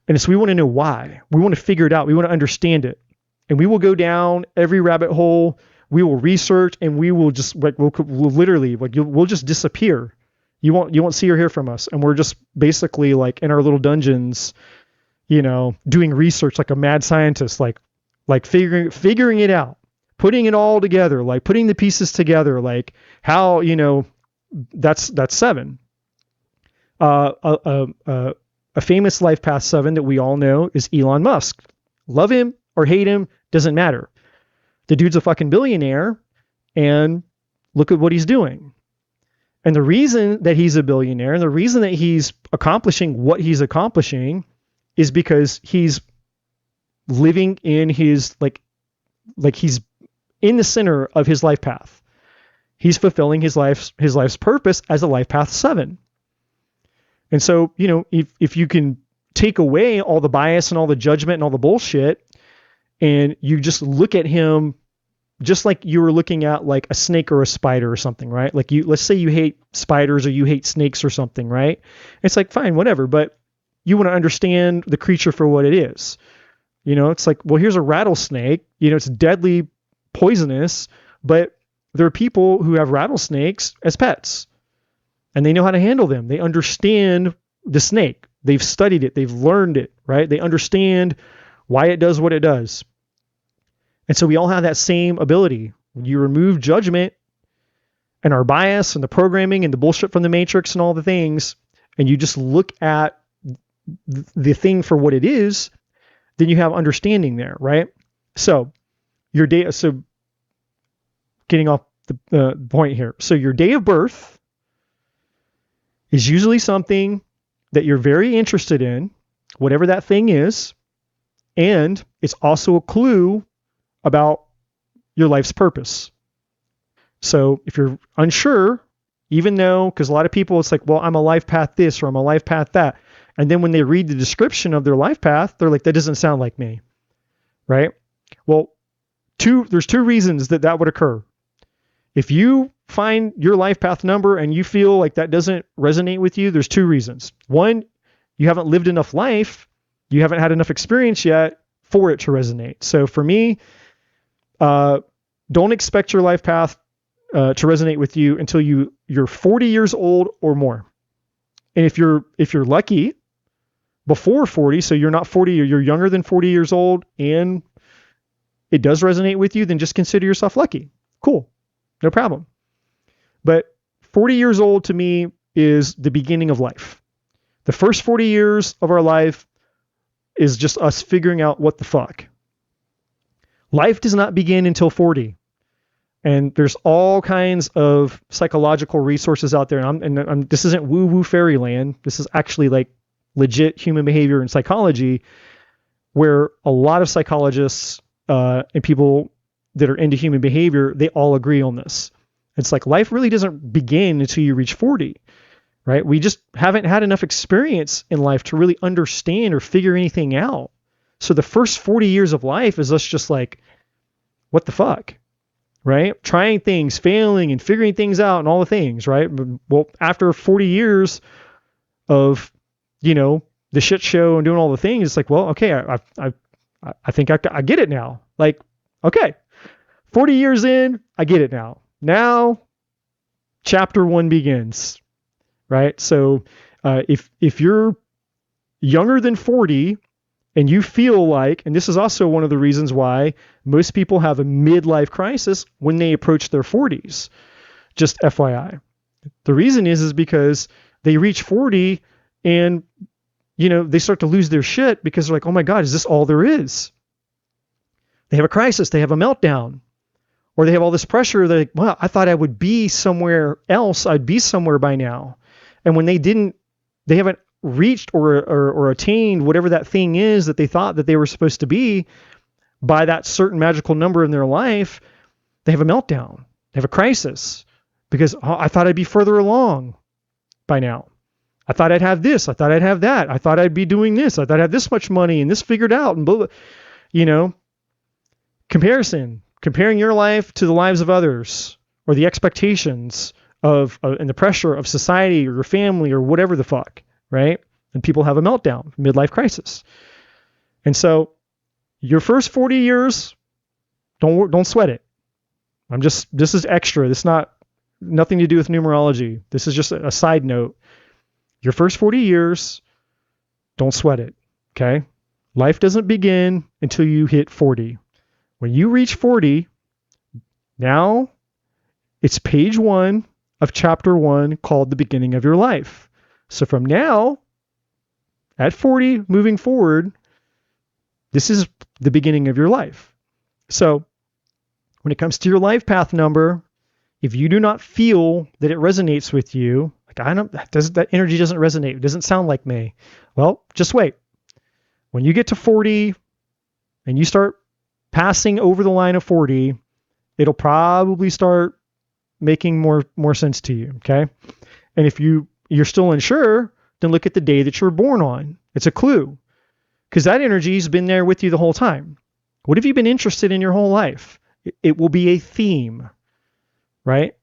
And so we want to know why. We want to figure it out. We want to understand it. And we will go down every rabbit hole. We will research, and we will just we'll literally we'll just disappear. You won't see or hear from us. And we're just basically like in our little dungeons, doing research like a mad scientist, like figuring it out, putting it all together, like putting the pieces together, like how, that's 7. A famous life path 7 that we all know is Elon Musk. Love him or hate him, doesn't matter. The dude's a fucking billionaire, and look at what he's doing. And the reason that he's a billionaire, and the reason that he's accomplishing what he's accomplishing, is because he's living in his like he's in the center of his life path. He's fulfilling his life's purpose as a life path 7. And so, if you can take away all the bias and all the judgment and all the bullshit, and you just look at him just like you were looking at like a snake or a spider or something, right? Like, let's say you hate spiders or you hate snakes or something, right? It's like, fine, whatever, but you want to understand the creature for what it is. It's like, well, here's a rattlesnake, it's deadly, poisonous, but there are people who have rattlesnakes as pets, and they know how to handle them. They understand the snake. They've studied it. They've learned it, right? They understand why it does what it does. And so we all have that same ability. You remove judgment and our bias and the programming and the bullshit from the matrix and all the things, and you just look at the thing for what it is, then you have understanding there, right? So your day, so getting off the point here. So your day of birth is usually something that you're very interested in, whatever that thing is, and it's also a clue about your life's purpose. So if you're unsure, even though, because a lot of people, it's like, well, I'm a life path this or I'm a life path that. And then when they read the description of their life path, they're like, that doesn't sound like me, right? Well, there's 2 reasons that would occur. If you find your life path number and you feel like that doesn't resonate with you, there's 2 reasons. One, you haven't lived enough life. You haven't had enough experience yet for it to resonate. So for me, don't expect your life path to resonate with you until you're 40 years old or more. And if you're lucky before 40, so you're not 40, or you're younger than 40 years old, and it does resonate with you, then just consider yourself lucky. Cool. No problem. But 40 years old to me is the beginning of life. The first 40 years of our life is just us figuring out what the fuck. Life does not begin until 40. And there's all kinds of psychological resources out there. And this isn't woo-woo fairyland. This is actually like legit human behavior and psychology, where a lot of psychologists and people that are into human behavior, they all agree on this. It's like life really doesn't begin until you reach 40, right? We just haven't had enough experience in life to really understand or figure anything out. So the first 40 years of life is us just like, what the fuck, right? Trying things, failing, and figuring things out and all the things, right? Well, after 40 years of, the shit show and doing all the things, it's like, well, okay, I think I get it now. Like, okay, 40 years in, I get it now. Now, chapter 1 begins, right? So if you're younger than 40 and you feel like, and this is also one of the reasons why most people have a midlife crisis when they approach their 40s, just FYI. The reason is because they reach 40 and, they start to lose their shit because they're like, oh my God, is this all there is? They have a crisis. They have a meltdown. Or they have all this pressure. They're like, well, I thought I would be somewhere else. I'd be somewhere by now. And when they haven't reached or attained whatever that thing is that they thought that they were supposed to be by that certain magical number in their life, they have a meltdown. They have a crisis because I thought I'd be further along by now. I thought I'd have this. I thought I'd have that. I thought I'd be doing this. I thought I had this much money and this figured out and blah, blah. Comparing your life to the lives of others or the expectations of and the pressure of society or your family or whatever the fuck, right? And people have a meltdown, midlife crisis. And so your first 40 years, don't sweat it. This is extra. This is nothing to do with numerology. This is just a side note. Your first 40 years, don't sweat it, okay? Life doesn't begin until you hit 40. When you reach 40, now it's page 1 of chapter 1 called the beginning of your life. So from now, at 40, moving forward, this is the beginning of your life. So when it comes to your life path number, if you do not feel that it resonates with you, like that energy doesn't resonate, it doesn't sound like me. Well, just wait. When you get to 40 and you start passing over the line of 40, it'll probably start making more sense to you, okay? And if you're still unsure, then look at the day that you're born on. It's a clue, because that energy's been there with you the whole time. What have you been interested in your whole life? It will be a theme, right?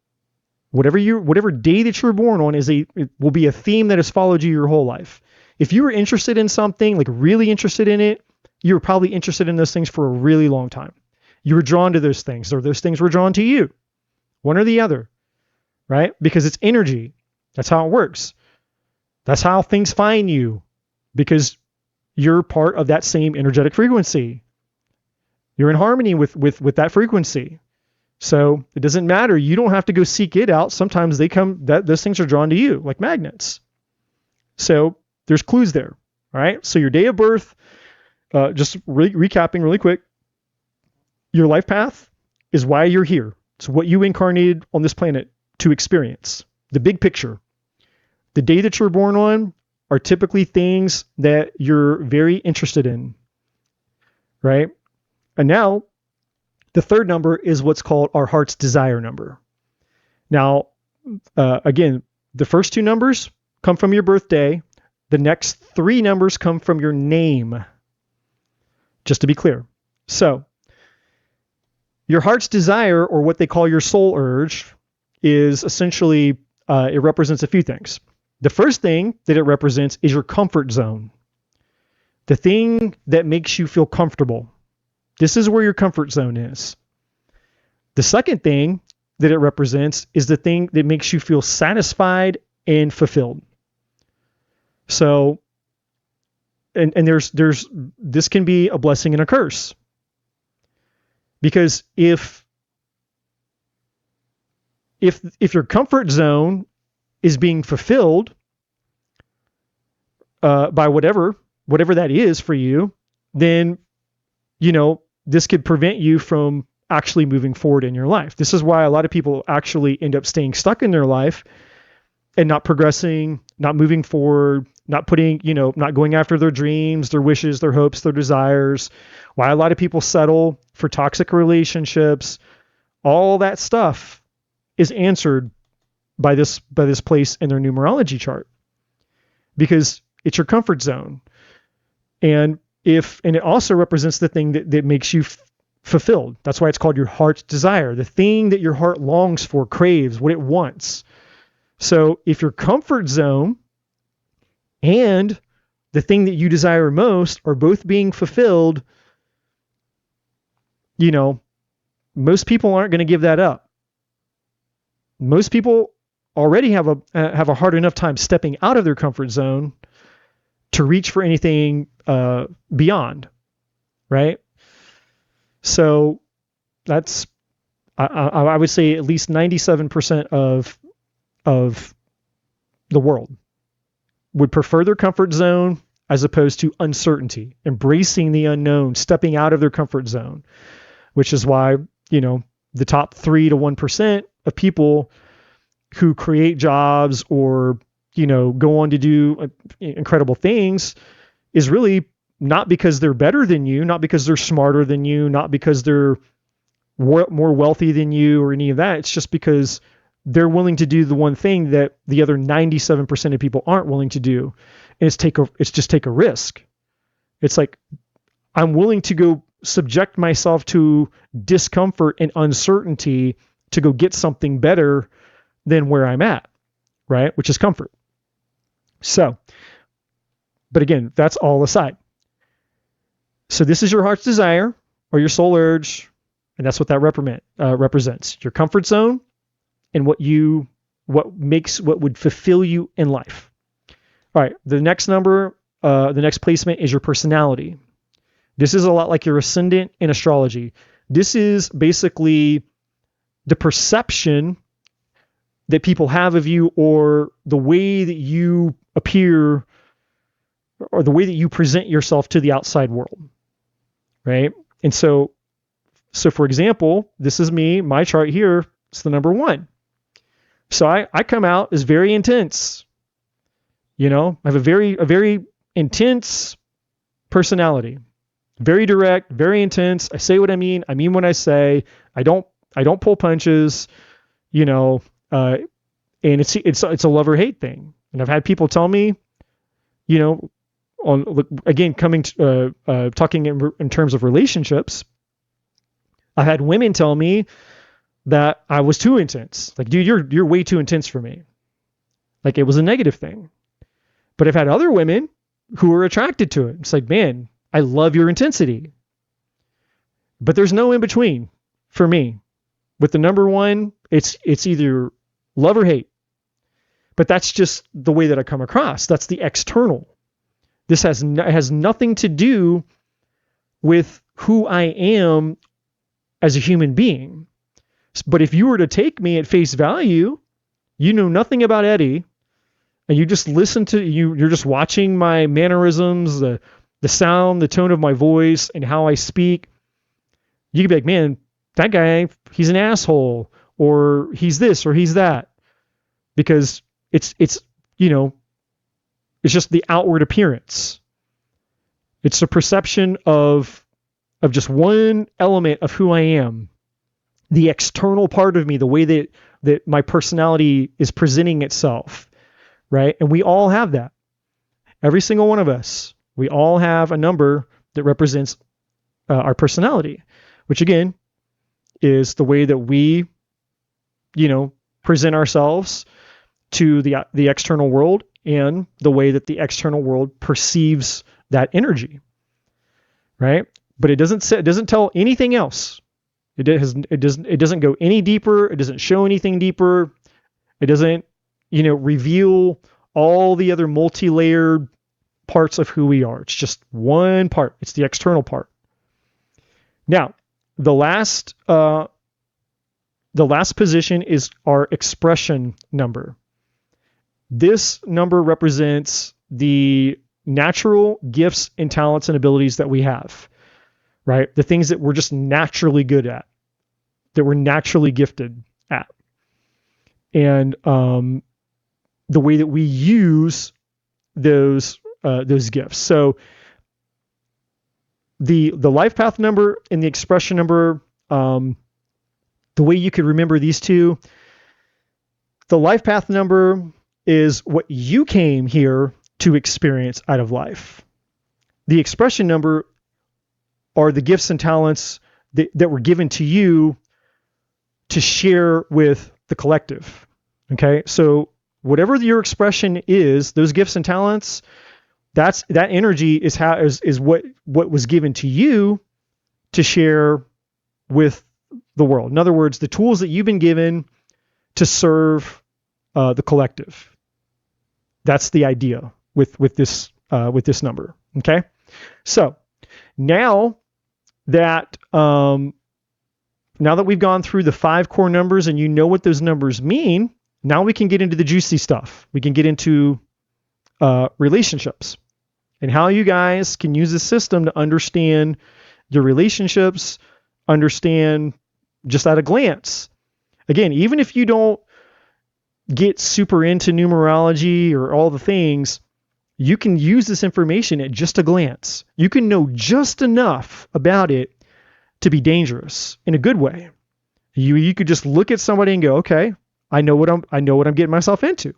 Whatever day that you're born on it will be a theme that has followed you your whole life. If you were interested in something, like really interested in it, you were probably interested in those things for a really long time. You were drawn to those things, or those things were drawn to you. One or the other, right? Because it's energy. That's how it works. That's how things find you, because you're part of that same energetic frequency. You're in harmony with that frequency. So it doesn't matter. You don't have to go seek it out. Sometimes those things are drawn to you like magnets. So there's clues there. All right. So your day of birth, just recapping really quick, your life path is why you're here. It's what you incarnated on this planet to experience. The big picture. The day that you're born on are typically things that you're very interested in. Right? And now, the third number is what's called our heart's desire number. Now, again, the first 2 numbers come from your birthday. The next 3 numbers come from your name. Just to be clear. So, your heart's desire, or what they call your soul urge, is essentially, it represents a few things. The first thing that it represents is your comfort zone. The thing that makes you feel comfortable. This is where your comfort zone is. The second thing that it represents is the thing that makes you feel satisfied and fulfilled. So and there's this can be a blessing and a curse. Because if your comfort zone is being fulfilled by whatever that is for you, then, this could prevent you from actually moving forward in your life. This is why a lot of people actually end up staying stuck in their life and not progressing, not moving forward, not putting, not going after their dreams, their wishes, their hopes, their desires. Why a lot of people settle for toxic relationships. All that stuff is answered by this place in their numerology chart, because it's your comfort zone. And it also represents the thing that makes you fulfilled. That's why it's called your heart's desire, the thing that your heart longs for, craves, what it wants. So if your comfort zone and the thing that you desire most are both being fulfilled, most people aren't going to give that up. Most people already have a hard enough time stepping out of their comfort zone to reach for anything beyond, right? So that's, I would say, at least 97% of the world would prefer their comfort zone as opposed to uncertainty, embracing the unknown, stepping out of their comfort zone, which is why, the top 3 to 1% of people who create jobs or, go on to do incredible things is really not because they're better than you, not because they're smarter than you, not because they're more wealthy than you or any of that. It's just because they're willing to do the one thing that the other 97% of people aren't willing to do. And it's just take a risk. It's like, I'm willing to go subject myself to discomfort and uncertainty to go get something better than where I'm at, right? Which is comfort. So, but again, that's all aside. So this is your heart's desire or your soul urge, and that's what that represents. Your comfort zone and what would fulfill you in life. All right, the next number, the next placement is your personality. This is a lot like your ascendant in astrology. This is basically the perception that people have of you, or the way that you appear, or the way that you present yourself to the outside world, right? And so for example, this is me, my chart here, it's the number 1. So I come out as very intense. I have a very intense personality. Very direct, very intense. I say what I mean what I say. I don't pull punches, and it's a love or hate thing. And I've had people tell me, talking in terms of relationships, I've had women tell me that I was too intense. Like, dude, you're way too intense for me. Like, it was a negative thing. But I've had other women who are attracted to it. It's like, man, I love your intensity. But there's no in between for me. With the number 1, it's either love or hate. But that's just the way that I come across. That's the external. This has nothing to do with who I am as a human being. But if you were to take me at face value, you know nothing about Eddie, and you just listen to you're just watching my mannerisms, the sound, the tone of my voice, and how I speak, you could be like, man, that guy, he's an asshole, or he's this, or he's that, because it's just the outward appearance. It's a perception of just one element of who I am, the external part of me, the way that my personality is presenting itself, right? And we all have that. Every single one of us. We all have a number that represents our personality, which again is the way that we, present ourselves to the external world, and the way that the external world perceives that energy, right? But it doesn't tell anything else. It doesn't go any deeper. It doesn't show anything deeper. It doesn't, reveal all the other multi-layered parts of who we are. It's just one part. It's the external part. Now, the last position is our expression number. This number represents the natural gifts and talents and abilities that we have, right? The things that we're just naturally good at, that we're naturally gifted at. And the way that we use those gifts. So the life path number and the expression number, the way you could remember these two, the life path number is what you came here to experience out of life. The expression number are the gifts and talents that were given to you to share with the collective. Okay, so whatever your expression is, those gifts and talents, that energy is what was given to you to share with the world. In other words, the tools that you've been given to serve the collective. That's the idea with this number. Okay, so now that we've gone through the 5 core numbers and you know what those numbers mean, now we can get into the juicy stuff. We can get into relationships and how you guys can use the system to understand your relationships, understand just at a glance. Again, even if you don't get super into numerology or all the things, you can use this information at just a glance. You can know just enough about it to be dangerous in a good way. You could just look at somebody and go, okay, I know what I'm getting myself into.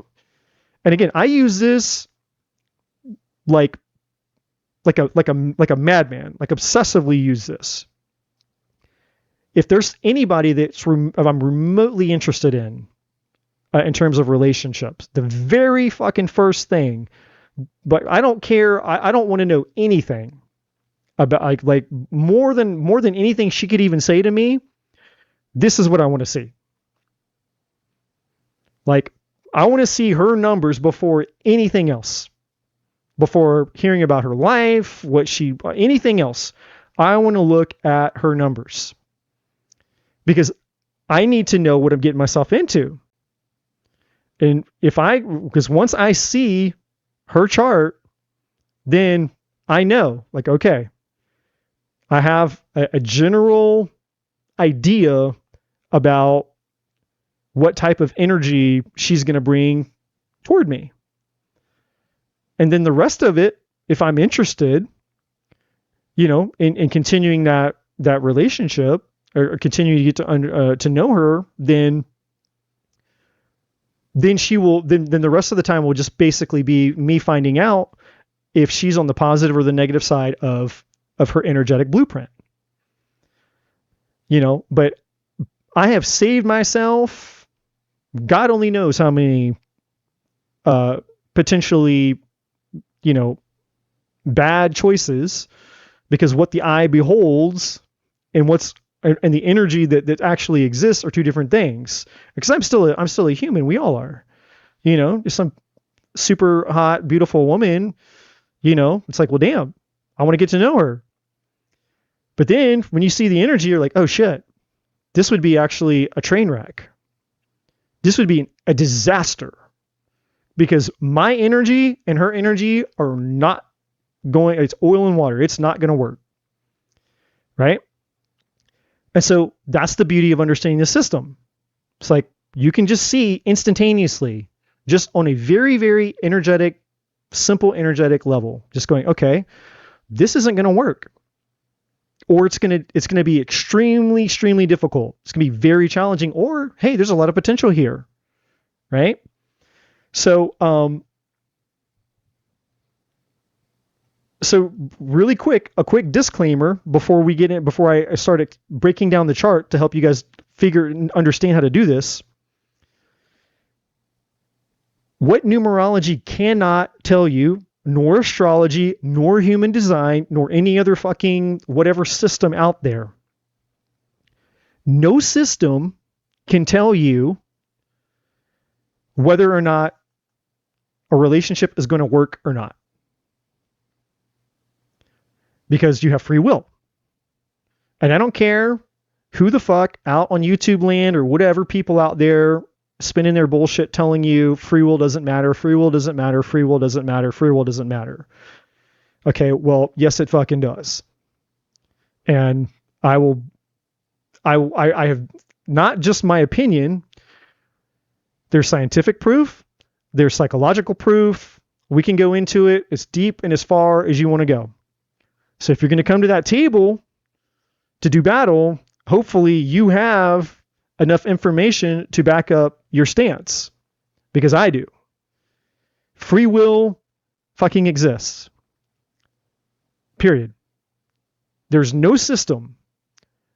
And again, I use this like a madman, like obsessively use this. If there's anybody I'm remotely interested in terms of relationships, the very fucking first thing, but I don't care. I don't want to know anything about like more than anything she could even say to me. This is what I want to see. Like, I want to see her numbers before anything else. Before hearing about her life, anything else. I want to look at her numbers. Because I need to know what I'm getting myself into. And because once I see her chart, then I know, like, okay, I have a general idea about what type of energy she's going to bring toward me. And then the rest of it, if I'm interested, in continuing that relationship or continuing to get to know her, then she will, then the rest of the time will just basically be me finding out if she's on the positive or the negative side of her energetic blueprint. But I have saved myself, God only knows how many potentially, bad choices, because what the eye beholds and the energy that actually exists are two different things. Because I'm still a human. We all are. Just some super hot, beautiful woman. It's like, well, damn, I want to get to know her. But then when you see the energy, you're like, oh shit, this would be actually a train wreck. This would be a disaster, because my energy and her energy are not going, it's oil and water. It's not going to work. Right? And so that's the beauty of understanding the system. It's like you can just see instantaneously, just on a very, very energetic, simple energetic level, just going, okay, this isn't going to work. Or it's going to be extremely, extremely difficult. It's going to be very challenging. Or, hey, there's a lot of potential here. Right? So really quick, a quick disclaimer before I started breaking down the chart to help you guys figure and understand how to do this. What numerology cannot tell you, nor astrology, nor human design, nor any other fucking whatever system out there. No system can tell you whether or not a relationship is going to work or not. because you have free will. And I don't care who the fuck out on YouTube land or whatever people out there spinning their bullshit telling you free will doesn't matter, free will doesn't matter, free will doesn't matter, free will doesn't matter. Okay, well, yes, it fucking does. And I have not just my opinion. There's scientific proof. There's psychological proof. We can go into it as deep and as far as you want to go. So if you're going to come to that table to do battle, hopefully you have enough information to back up your stance, because I do. Free will fucking exists. Period. There's no system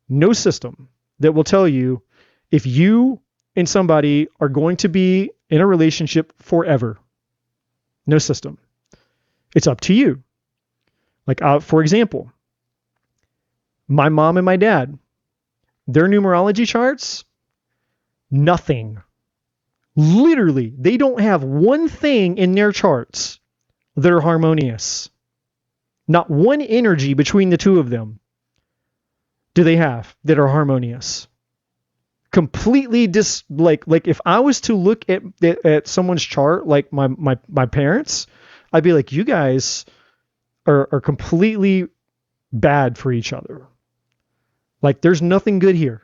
that will tell you if you and somebody are going to be in a relationship forever. No system. It's up to you. Like, for example, my mom and my dad, their numerology charts, nothing. Literally, they don't have one thing in their charts that are harmonious. Not one energy between the two of them do they have that are harmonious. Completely like if I was to look at someone's chart, like my parents, I'd be like, you guys are completely bad for each other. Like, there's nothing good here.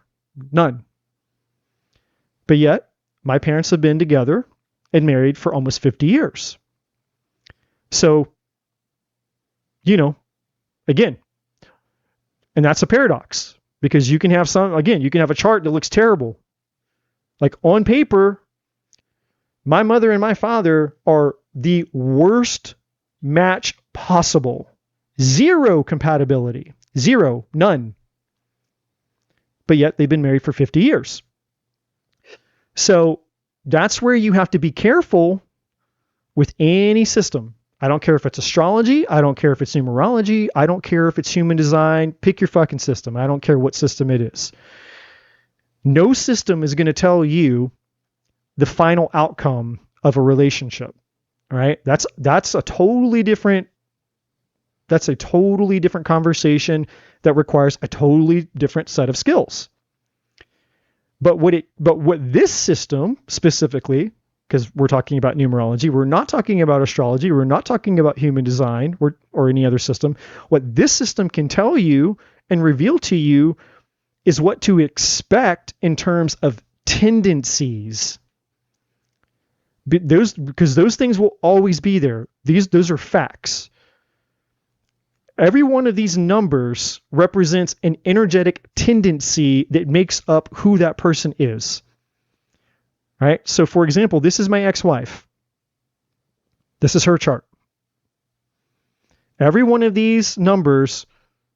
None. But yet, my parents have been together and married for almost 50 years. So, again, and that's a paradox, because you can have you can have a chart that looks terrible. Like, on paper, my mother and my father are the worst match possible. Zero compatibility. Zero. None. But yet they've been married for 50 years. So that's where you have to be careful with any system. I don't care if it's astrology. I don't care if it's numerology. I don't care if it's human design. Pick your fucking system. I don't care what system it is. No system is going to tell you the final outcome of a relationship. All right? That's a totally different conversation that requires a totally different set of skills. But what this system specifically, because we're talking about numerology, we're not talking about astrology, we're not talking about human design or any other system. What this system can tell you and reveal to you is what to expect in terms of tendencies. Because those things will always be there. Those are facts. Every one of these numbers represents an energetic tendency that makes up who that person is. Right? So, for example, this is my ex-wife. This is her chart. Every one of these numbers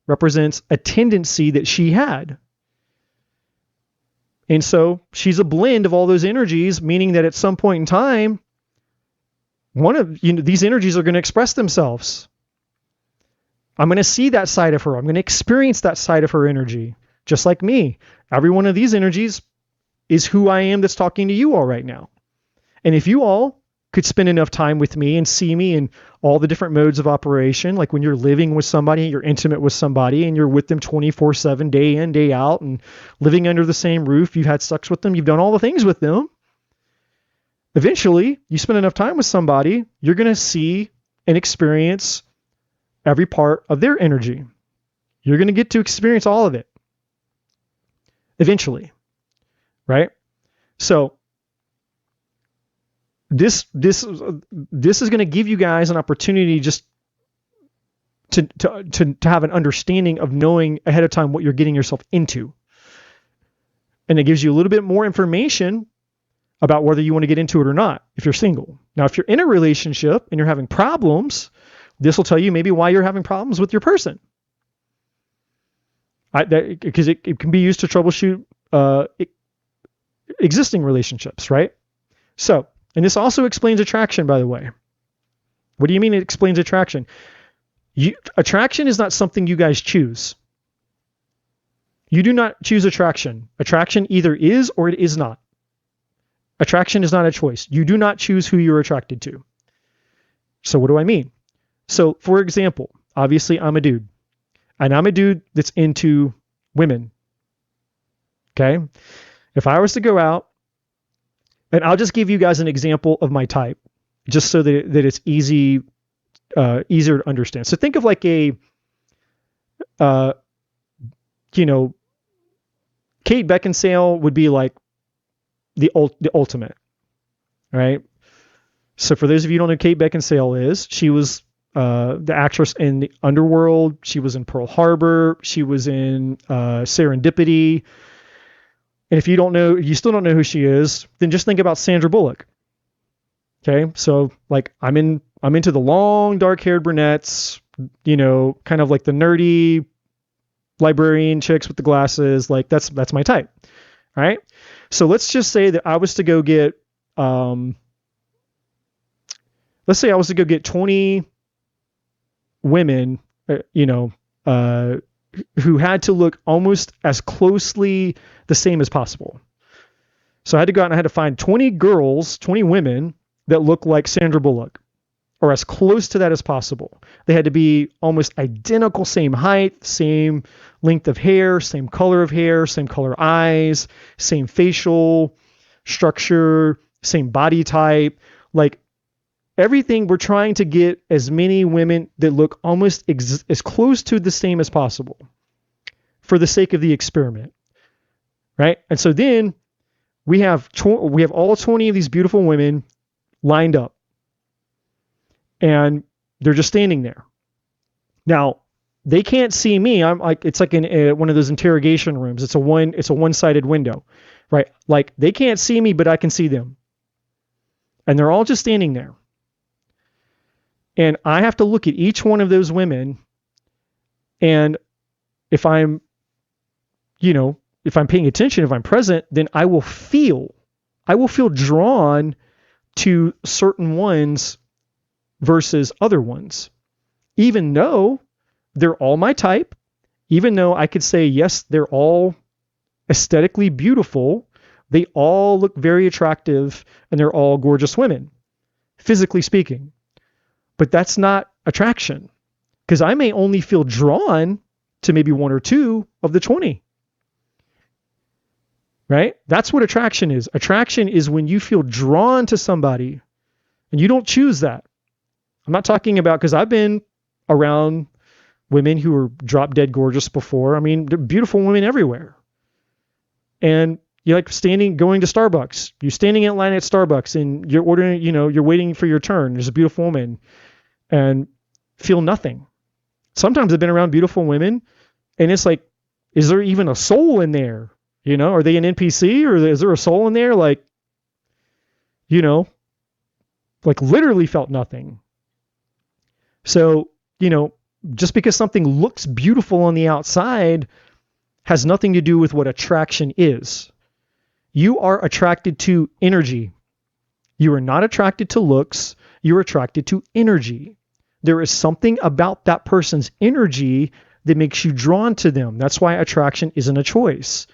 represents a tendency that she had. And so she's a blend of all those energies, meaning that at some point in time, one of these energies are going to express themselves. I'm going to see that side of her. I'm going to experience that side of her energy, just like me. Every one of these energies is who I am that's talking to you all right now. And if you all could spend enough time with me and see me in all the different modes of operation, like when you're living with somebody, you're intimate with somebody, and you're with them 24/7, day in, day out, and living under the same roof, you've had sex with them, you've done all the things with them. Eventually, you spend enough time with somebody, you're going to see and experience every part of their energy. You're going to get to experience all of it. Eventually. Right? So this is going to give you guys an opportunity just to have an understanding of knowing ahead of time what you're getting yourself into. And it gives you a little bit more information about whether you want to get into it or not if you're single. Now, if you're in a relationship and you're having problems, this will tell you maybe why you're having problems with your person. Because it can be used to troubleshoot existing relationships, right? So, and this also explains attraction, by the way. What do you mean it explains attraction? Attraction is not something you guys choose. You do not choose attraction. Attraction either is or it is not. Attraction is not a choice. You do not choose who you're attracted to. So what do I mean? So, for example, obviously I'm a dude. and I'm a dude that's into women. Okay. If I was to go out, and I'll just give you guys an example of my type, just so that it's easier to understand. So think of like a, Kate Beckinsale would be like the ultimate, right? So for those of you who don't know who Kate Beckinsale is, she was the actress in the Underworld. She was in Pearl Harbor. She was in Serendipity. And if you still don't know who she is, then just think about Sandra Bullock. Okay, so like I'm into the long dark-haired brunettes, kind of like the nerdy librarian chicks with the glasses. Like that's my type. All right. So let's just say that I was to go get, let's say I was to go get 20 women, who had to look almost as closely the same as possible. So I had to go out and I had to find 20 women that look like Sandra Bullock, or as close to that as possible. They had to be almost identical, same height, same length of hair, same color of hair, same color eyes, same facial structure, same body type. Like everything, we're trying to get as many women that look almost as close to the same as possible for the sake of the experiment, right? And so then we have all 20 of these beautiful women lined up, and they're just standing there. Now they can't see me. I'm like, it's like in one of those interrogation rooms. It's a one-sided window, right? Like they can't see me, but I can see them, and they're all just standing there. And I have to look at each one of those women, and if I'm paying attention, if I'm present, then I will feel drawn to certain ones versus other ones, even though they're all my type, even though I could say, yes, they're all aesthetically beautiful. They all look very attractive, and they're all gorgeous women, physically speaking. But that's not attraction, because I may only feel drawn to maybe one or two of the 20. Right? That's what attraction is. Attraction is when you feel drawn to somebody and you don't choose that. I'm not talking about, because I've been around women who are drop dead gorgeous before. I mean, they're beautiful women everywhere. And you're like going to Starbucks. You're standing in line at Starbucks and you're ordering, you're waiting for your turn. There's a beautiful woman and feel nothing. Sometimes I've been around beautiful women and it's like, is there even a soul in there? Are they an NPC, or is there a soul in there? Like literally felt nothing. So, just because something looks beautiful on the outside has nothing to do with what attraction is. You are attracted to energy. You are not attracted to looks. You're attracted to energy. There is something about that person's energy that makes you drawn to them. That's why attraction isn't a choice.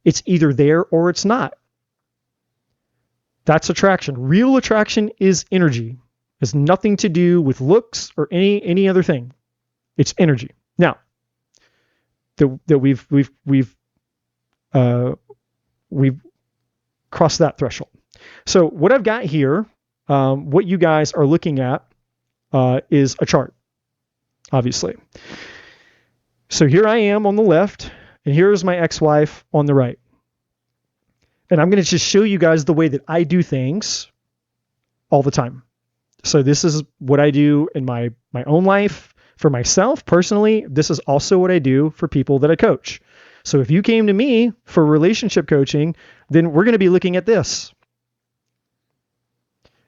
It's either there or it's not. That's attraction. Real attraction is energy. It has nothing to do with looks or any other thing. It's energy. Now, that we've crossed that threshold. So what I've got here, what you guys are looking at, is a chart, obviously. So here I am on the left, and here's my ex-wife on the right. And I'm going to just show you guys the way that I do things all the time. So this is what I do in my own life for myself personally. This is also what I do for people that I coach. So if you came to me for relationship coaching, then we're going to be looking at this.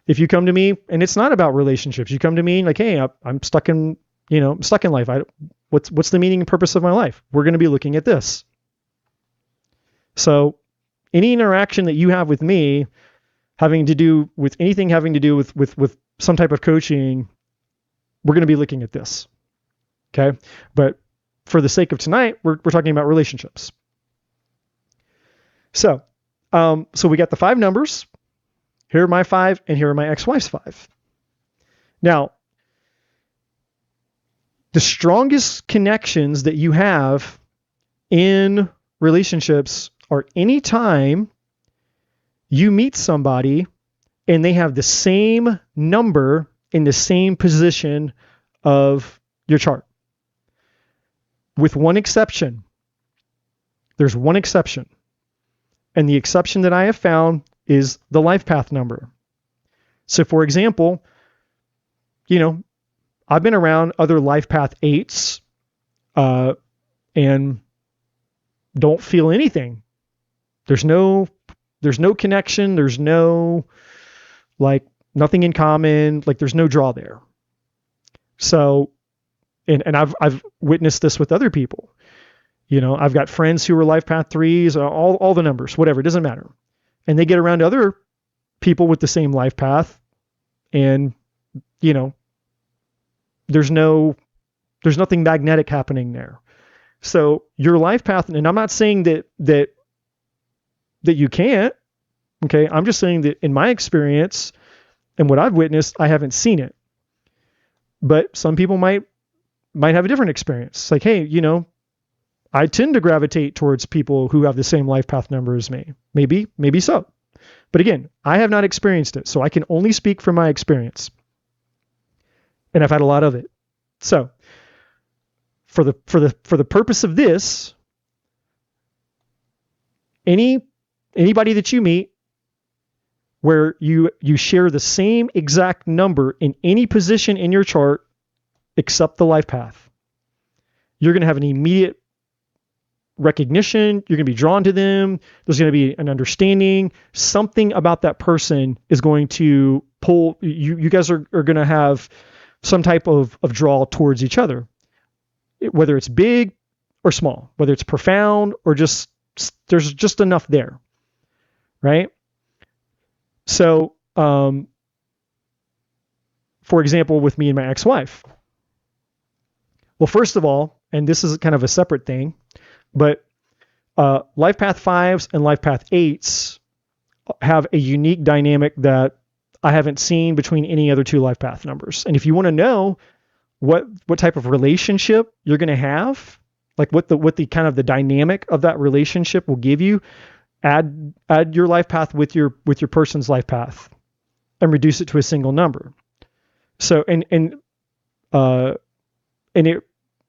If you come to me and it's not about relationships, you come to me like, hey, I'm stuck in life. What's the meaning and purpose of my life? We're going to be looking at this. So any interaction that you have with me having to do with some type of coaching, we're going to be looking at this. Okay. But for the sake of tonight, we're talking about relationships. So we got the 5 numbers. Here are my 5 and here are my ex-wife's 5. Now, The strongest connections that you have in relationships are anytime you meet somebody and they have the same number in the same position of your chart. With one exception. There's one exception. And the exception that I have found is the life path number. So for example, I've been around other life path 8s and don't feel anything. There's no connection. There's no, nothing in common. There's no draw there. So, and I've witnessed this with other people. I've got friends who are life path 3s, all the numbers, whatever, it doesn't matter. And they get around other people with the same life path, and, there's nothing magnetic happening there. So your life path, and I'm not saying that you can't, okay? I'm just saying that in my experience and what I've witnessed, I haven't seen it. But some people might have a different experience. Like, hey, I tend to gravitate towards people who have the same life path number as me. Maybe so. But again, I have not experienced it, so I can only speak from my experience. And I've had a lot of it. So, for the purpose of this, anybody that you meet where you share the same exact number in any position in your chart except the life path, you're going to have an immediate recognition. You're going to be drawn to them. There's going to be an understanding. Something about that person is going to pull you. You guys are going to have some type of draw towards each other, whether it's big or small, whether it's profound or just there's just enough there, right? So, for example, with me and my ex-wife. Well, first of all, and this is kind of a separate thing, but life path 5s and life path 8s have a unique dynamic that I haven't seen between any other two life path numbers. And if you want to know what type of relationship you're going to have, what the kind of the dynamic of that relationship will give you, add your life path with your person's life path and reduce it to a single number. So and it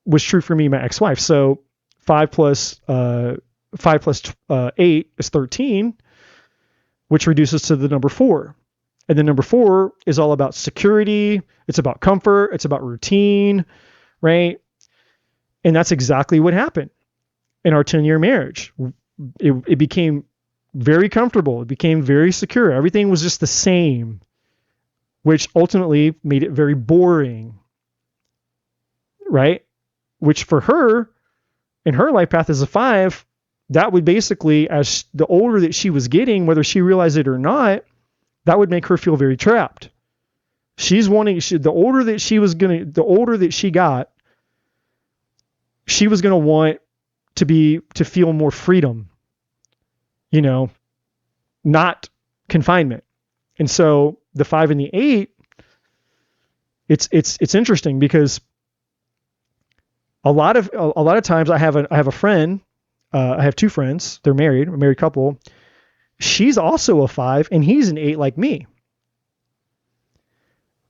was true for me and my ex-wife. So 5 plus 8 is 13, which reduces to the number 4. And the number 4 is all about security. It's about comfort. It's about routine, right? And that's exactly what happened in our 10-year marriage. It became very comfortable. It became very secure. Everything was just the same, which ultimately made it very boring, right? Which for her, in her life path as a 5, that would basically, as the older that she was getting, whether she realized it or not, that would make her feel very trapped. The older that she got, she was going to want to feel more freedom, not confinement. And so the 5 and the 8, it's interesting because a lot of times I have a friend, I have 2 friends, they're married, a married couple. She's also a 5 and he's an 8 like me.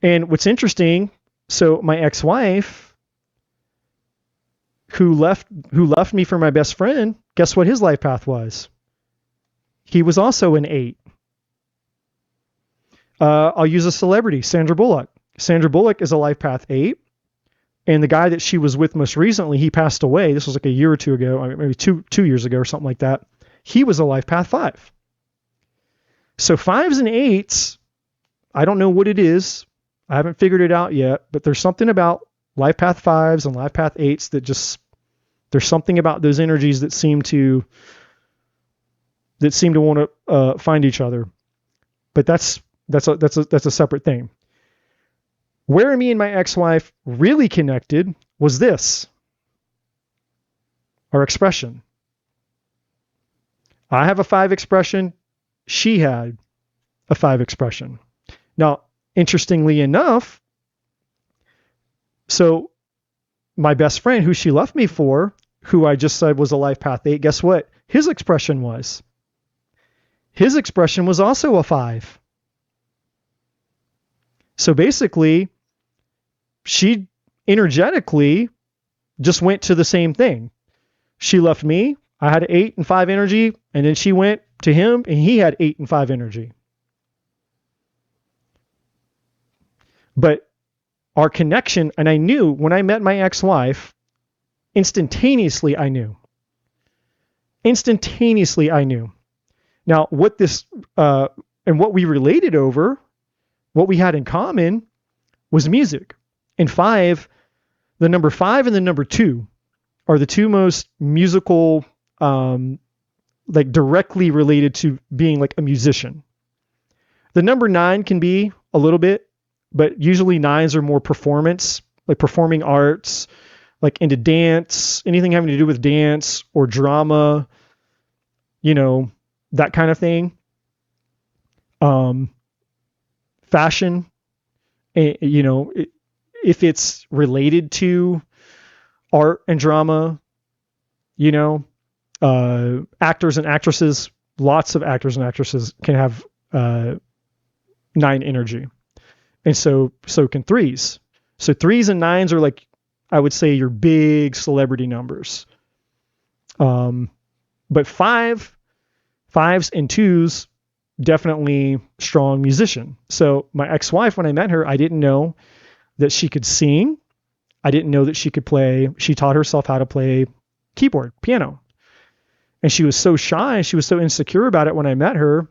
And what's interesting, so my ex-wife who left me for my best friend, guess what his life path was? He was also an 8. I'll use a celebrity, Sandra Bullock. Sandra Bullock is a life path 8. And the guy that she was with most recently, he passed away. This was like a year or two ago, maybe two years ago or something like that. He was a life path 5. So 5s and 8s, I don't know what it is. I haven't figured it out yet, but there's something about life path 5s and life path 8s that just, there's something about those energies that seem to want to find each other. But that's a separate thing. Where me and my ex-wife really connected was this, our expression. I have a 5 expression. She had a 5 expression. Now, interestingly enough, so my best friend, who she left me for, who I just said was a life path 8, guess what? His expression was also a 5. So basically, she energetically just went to the same thing. She left me. I had 8 and 5 energy, and then she went to him, and he had 8 and 5 energy. But our connection, and I knew when I met my ex-wife, instantaneously I knew. Now, what this, and what we related over, what we had in common was music. And 5, the number 5 and the number 2 are the two most musical, like directly related to being like a musician. The number 9 can be a little bit, but usually 9s are more performance, like performing arts, like into dance, anything having to do with dance or drama, that kind of thing. Fashion, if it's related to art and drama, actors and actresses, lots of actors and actresses can have 9 energy. And so can 3s. So 3s and 9s are like, I would say, your big celebrity numbers. But 5s and 2s, definitely strong musician. So my ex-wife, when I met her, I didn't know that she could sing. I didn't know that she could play. She taught herself how to play keyboard, piano. And she was so shy. She was so insecure about it when I met her.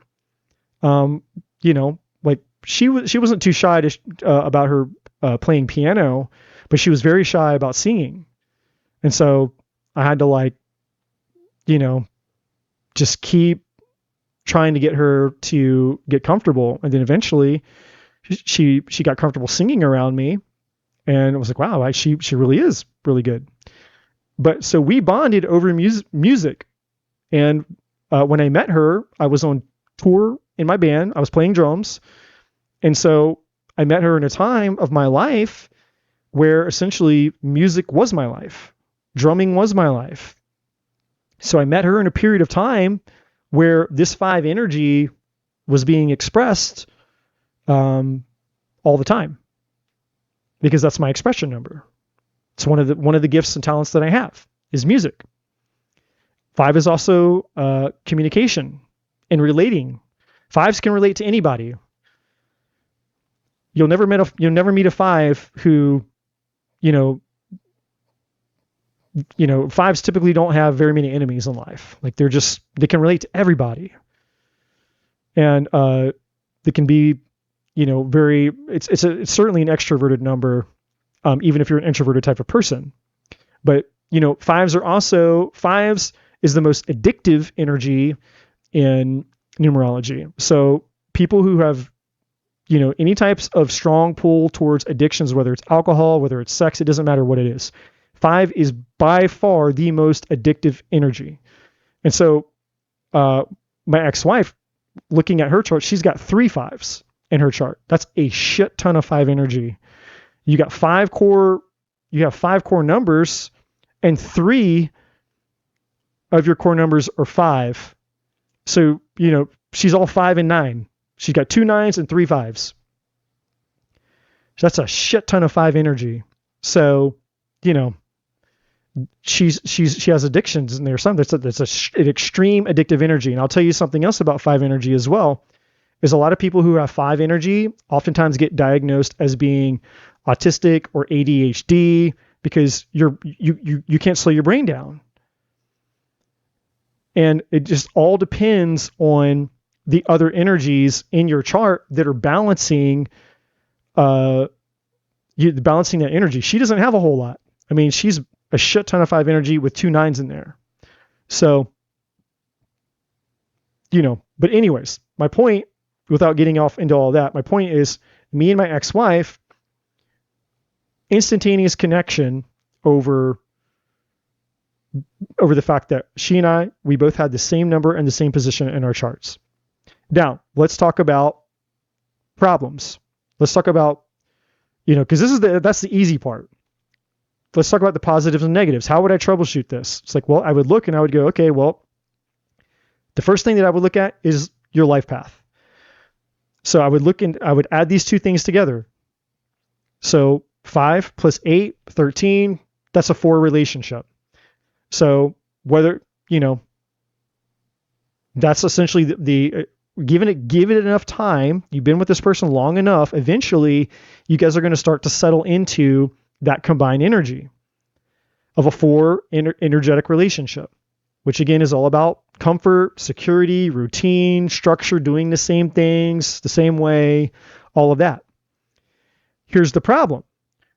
Like she wasn't too shy about her playing piano, but she was very shy about singing. And so I had to just keep trying to get her to get comfortable. And then eventually she got comfortable singing around me, and it was like, wow, she really is really good. But so we bonded over music. And when I met her, I was on tour in my band. I was playing drums. And so I met her in a time of my life where essentially music was my life. Drumming was my life. So I met her in a period of time where this 5 energy was being expressed all the time, because that's my expression number. It's one of the gifts and talents that I have is music. 5 is also communication and relating. 5s can relate to anybody. You'll never meet a 5 who, 5s typically don't have very many enemies in life. Like they can relate to everybody. And they can be, it's certainly an extroverted number, even if you're an introverted type of person. But, 5s is the most addictive energy in numerology. So people who have, any types of strong pull towards addictions, whether it's alcohol, whether it's sex, it doesn't matter what it is. 5 is by far the most addictive energy. And so my ex-wife, looking at her chart, she's got 3 5s in her chart. That's a shit ton of 5 energy. You have 5 core numbers, and 3 of your core numbers are 5. So, she's all 5 and 9. She's got 2 9s and 3 5s. That's a shit ton of 5 energy. So, she has addictions in there. That's an extreme addictive energy. And I'll tell you something else about 5 energy as well, is a lot of people who have 5 energy oftentimes get diagnosed as being autistic or ADHD because you can't slow your brain down. And it just all depends on the other energies in your chart that are balancing that energy. She doesn't have a whole lot. I mean, she's a shit ton of 5 energy with 2 9s in there. So, but anyways, my point, without getting off into all that, my point is me and my ex-wife, instantaneous connection over the fact that she and we both had the same number and the same position in our charts. Now, let's talk about problems. Let's talk about, because that's the easy part. let's talk about the positives and negatives. How would I troubleshoot this? It's like, well, I would look and I would go, okay, well, the first thing that I would look at is your life path. So I would look and I would add these two things together. So 5 plus 8, 13, that's a 4 relationship. So whether, that's essentially the give it enough time, you've been with this person long enough, eventually you guys are going to start to settle into that combined energy of a 4 energetic relationship, which again is all about comfort, security, routine, structure, doing the same things the same way, all of that. Here's the problem.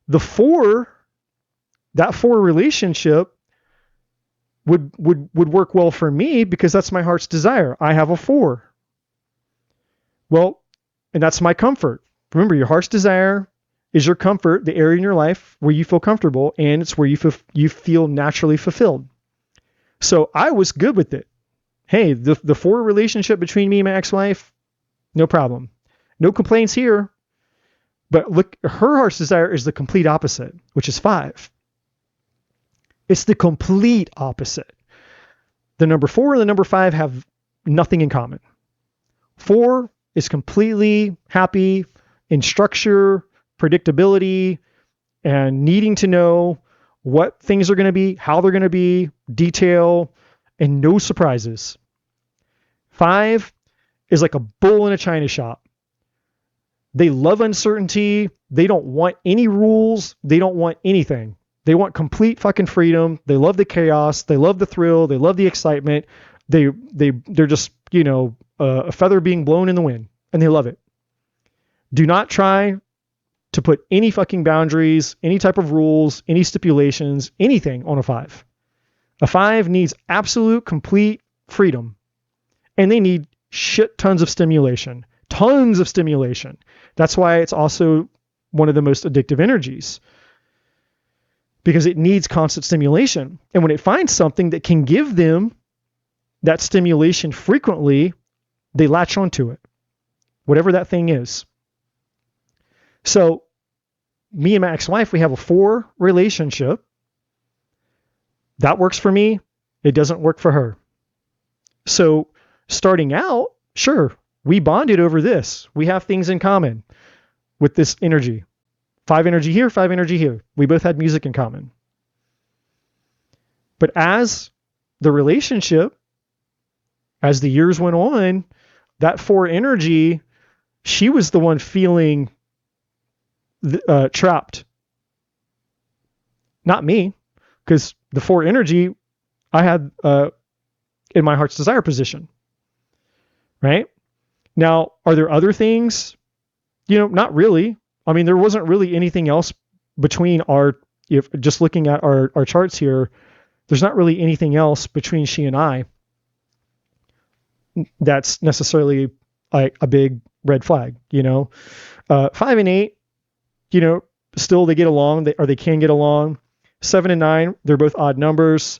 That 4 relationship would work well for me because that's my heart's desire. I have a 4. Well, and that's my comfort. Remember, your heart's desire is your comfort, the area in your life where you feel comfortable, and it's where you feel naturally fulfilled. So I was good with it. Hey, the 4 relationship between me and my ex-wife, no problem. No complaints here. But look, her heart's desire is the complete opposite, which is 5. It's the complete opposite. The number 4 and the number 5 have nothing in common. 4 is completely happy in structure, predictability, and needing to know what things are going to be, how they're going to be, detail, and no surprises. 5 is like a bull in a china shop. They love uncertainty. They don't want any rules. They don't want anything. They want complete fucking freedom. They love the chaos. They love the thrill. They love the excitement. They're just, a feather being blown in the wind, and they love it. Do not try to put any fucking boundaries, any type of rules, any stipulations, anything on a 5. A 5 needs absolute, complete freedom, and they need shit tons of stimulation. Tons of stimulation. That's why it's also one of the most addictive energies, because it needs constant stimulation. And when it finds something that can give them that stimulation frequently, they latch onto it, whatever that thing is. So me and my ex-wife, we have a 4 relationship. That works for me. It doesn't work for her. So starting out, sure, we bonded over this. We have things in common with this energy. 5 energy here, 5 energy here. We both had music in common. But as the relationship, as the years went on, that 4 energy, she was the one feeling trapped. Not me, because the 4 energy I had in my heart's desire position. Right? Now, are there other things? Not really. I mean, there wasn't really anything else between if just looking at our charts here, there's not really anything else between she and I that's necessarily like a big red flag, 5 and 8, still they get along, they can get along. 7 and 9, they're both odd numbers.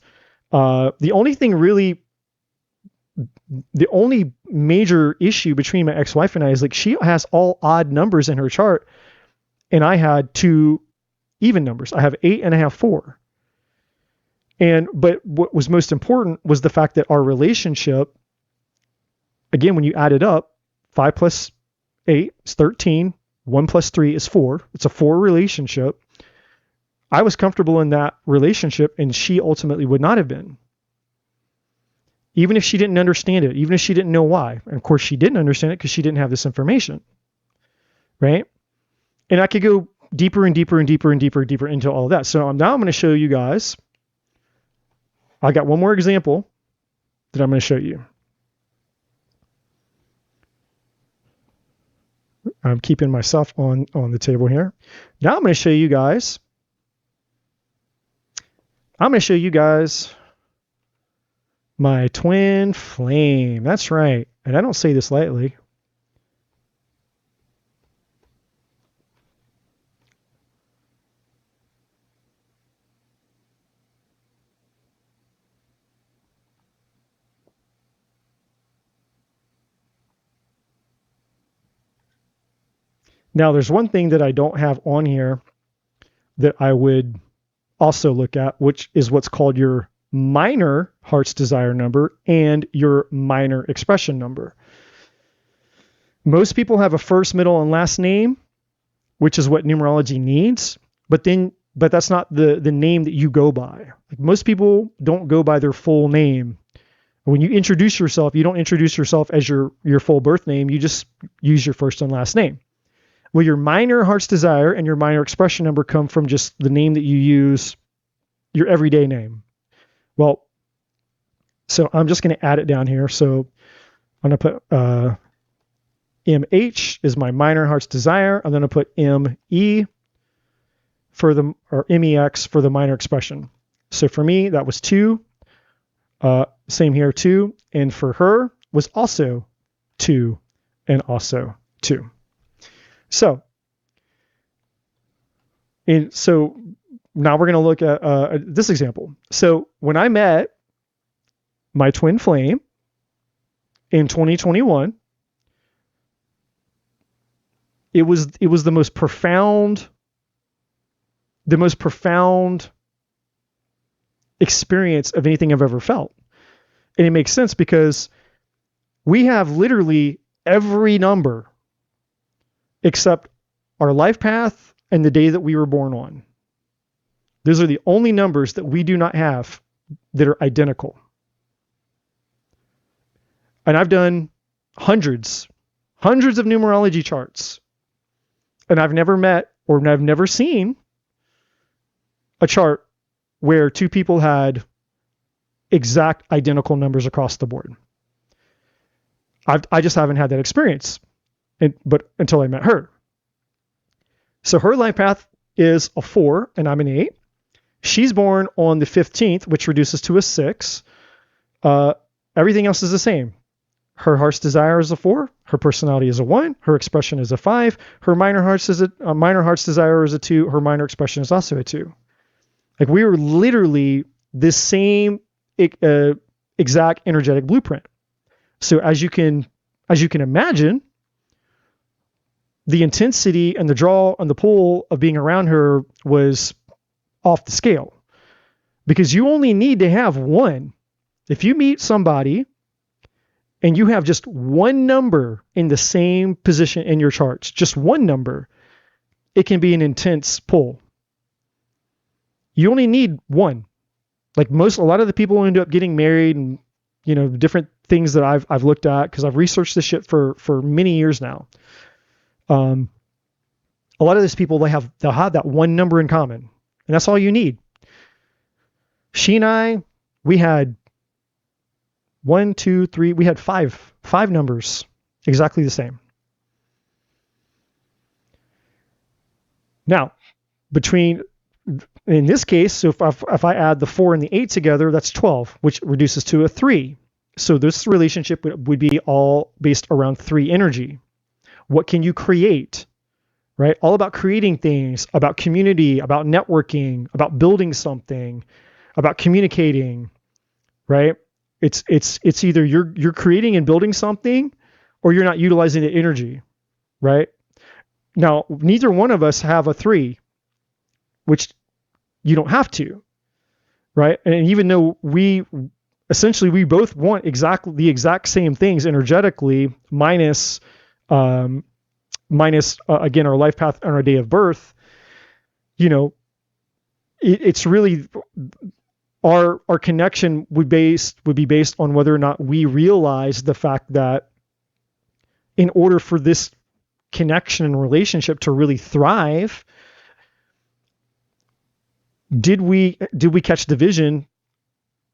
The only major issue between my ex-wife and I is like she has all odd numbers in her chart, and I had 2 even numbers. I have 8 and I have 4. But what was most important was the fact that our relationship, again, when you add it up, 5 plus 8 is 13. 1 plus 3 is 4. It's a 4 relationship. I was comfortable in that relationship, and she ultimately would not have been. Even if she didn't understand it, even if she didn't know why. And of course, she didn't understand it because she didn't have this information. Right? And I could go deeper and deeper and deeper and deeper and deeper into all of that. So now I'm going to show you guys. I got one more example that I'm going to show you. I'm keeping myself on the table here. Now I'm going to show you guys. My twin flame. That's right. And I don't say this lightly. Now, there's one thing that I don't have on here that I would also look at, which is what's called your minor heart's desire number and your minor expression number. Most people have a first, middle, and last name, which is what numerology needs, but that's not the name that you go by. Like, most people don't go by their full name. When you introduce yourself, you don't introduce yourself as your full birth name. You just use your first and last name. Well, your minor heart's desire and your minor expression number come from just the name that you use, your everyday name. Well, so I'm just going to add it down here. So I'm going to put MH is my minor heart's desire. I'm going to put ME or MEX for the minor expression. So for me, that was 2. Same here, 2. And for her was also 2 and also 2. So now we're going to look at this example. So when I met my twin flame in 2021, it was the most profound experience of anything I've ever felt. And it makes sense because we have literally every number except our life path and the day that we were born on. Those are the only numbers that we do not have that are identical. And I've done hundreds of numerology charts. And I've never met or I've never seen a chart where 2 people had exact identical numbers across the board. I just haven't had that experience, but until I met her. So her life path is a 4 and I'm an 8. She's born on the 15th, which reduces to a 6. Everything else is the same. Her heart's desire is a 4. Her personality is a 1. Her expression is a 5. Her minor heart's desire is a 2. Her minor expression is also a 2. Like, we were literally the same exact energetic blueprint. So as you can imagine, the intensity and the draw and the pull of being around her was off the scale, because you only need to have one. If you meet somebody and you have just one number in the same position in your charts, just one number, it can be an intense pull. You only need one. Like, a lot of the people who end up getting married and, different things that I've looked at, because I've researched this shit for many years now. A lot of these people, they'll have that one number in common, and that's all you need. She and I, we had 1, 2, 3, we had five numbers exactly the same. Now, in this case, so if I add the 4 and the 8 together, that's 12, which reduces to a 3. So this relationship would be all based around 3 energy. What can you create, right? All about creating things, about community, about networking, about building something, about communicating, right? It's either you're creating and building something, or you're not utilizing the energy, right? Now, neither one of us have a 3, which you don't have to, right? And even though we both want exactly the exact same things energetically, minus again our life path and our day of birth, it's really our connection would be based on whether or not we realize the fact that in order for this connection and relationship to really thrive, did we catch the vision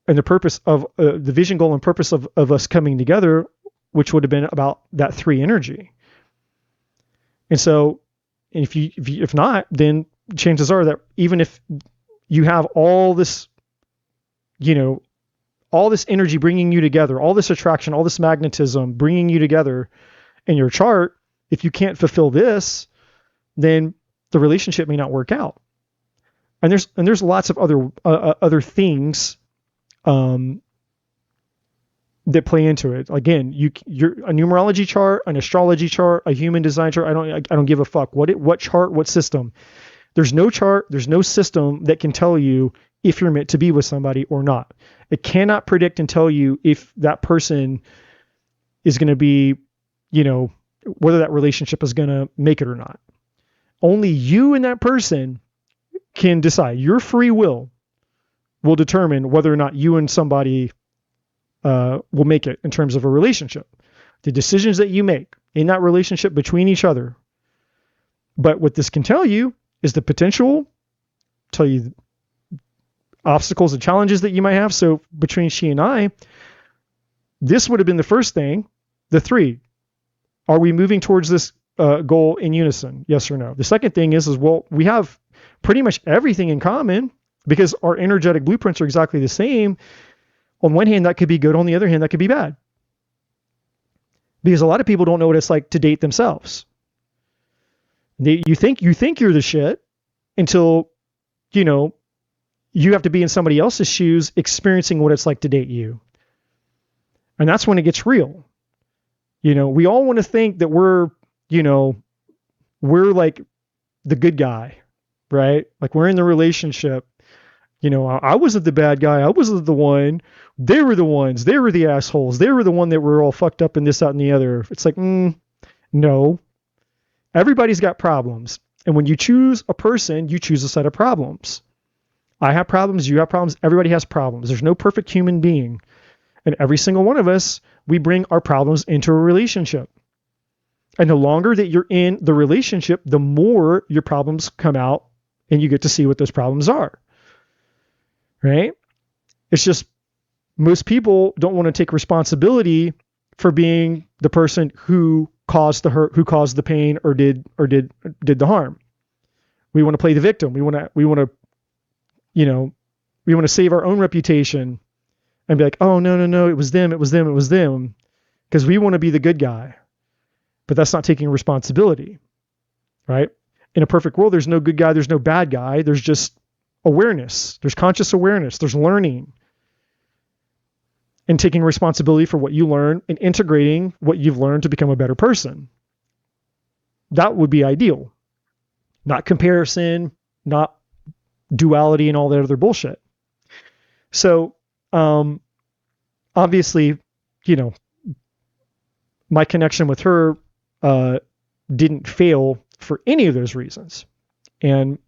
and the purpose of the vision, goal, and purpose of us coming together, which would have been about that 3 energy. And so if not, then chances are that even if you have all this energy bringing you together, all this attraction, all this magnetism bringing you together in your chart, if you can't fulfill this, then the relationship may not work out. And there's lots of other things that play into it. Again, you're a numerology chart, an astrology chart, a human design chart. I don't give a fuck what chart, what system. There's no chart, there's no system that can tell you if you're meant to be with somebody or not. It cannot predict and tell you if that person is going to be, whether that relationship is going to make it or not. Only you and that person can decide. Your free will determine whether or not you and somebody will make it in terms of a relationship. The decisions that you make in that relationship between each other. But what this can tell you is the potential, tell you obstacles and challenges that you might have. So between she and I, this would have been the first thing. The 3, are we moving towards this goal in unison? Yes or no? The second thing is well, we have pretty much everything in common because our energetic blueprints are exactly the same. On one hand, that could be good. On the other hand, that could be bad. Because a lot of people don't know what it's like to date themselves. You think you're the shit until, you have to be in somebody else's shoes experiencing what it's like to date you. And that's when it gets real. We all want to think that we're like the good guy, right? Like we're in the relationship. I wasn't the bad guy. I wasn't the one. They were the ones. They were the assholes. They were the one that were all fucked up in this, that, and the other. It's like, no. Everybody's got problems. And when you choose a person, you choose a set of problems. I have problems. You have problems. Everybody has problems. There's no perfect human being. And every single one of us, we bring our problems into a relationship. And the longer that you're in the relationship, the more your problems come out and you get to see what those problems are. Right? It's just most people don't want to take responsibility for being the person who caused the hurt, who caused the pain, or did the harm. We want to play the victim. We want to save our own reputation and be like, oh, no, it was them. Because we want to be the good guy. But that's not taking responsibility, right? In a perfect world, there's no good guy, there's no bad guy. There's just awareness. There's conscious awareness. There's learning. And taking responsibility for what you learn and integrating what you've learned to become a better person. That would be ideal. Not comparison, not duality and all that other bullshit. So, obviously, my connection with her didn't fail for any of those reasons. And,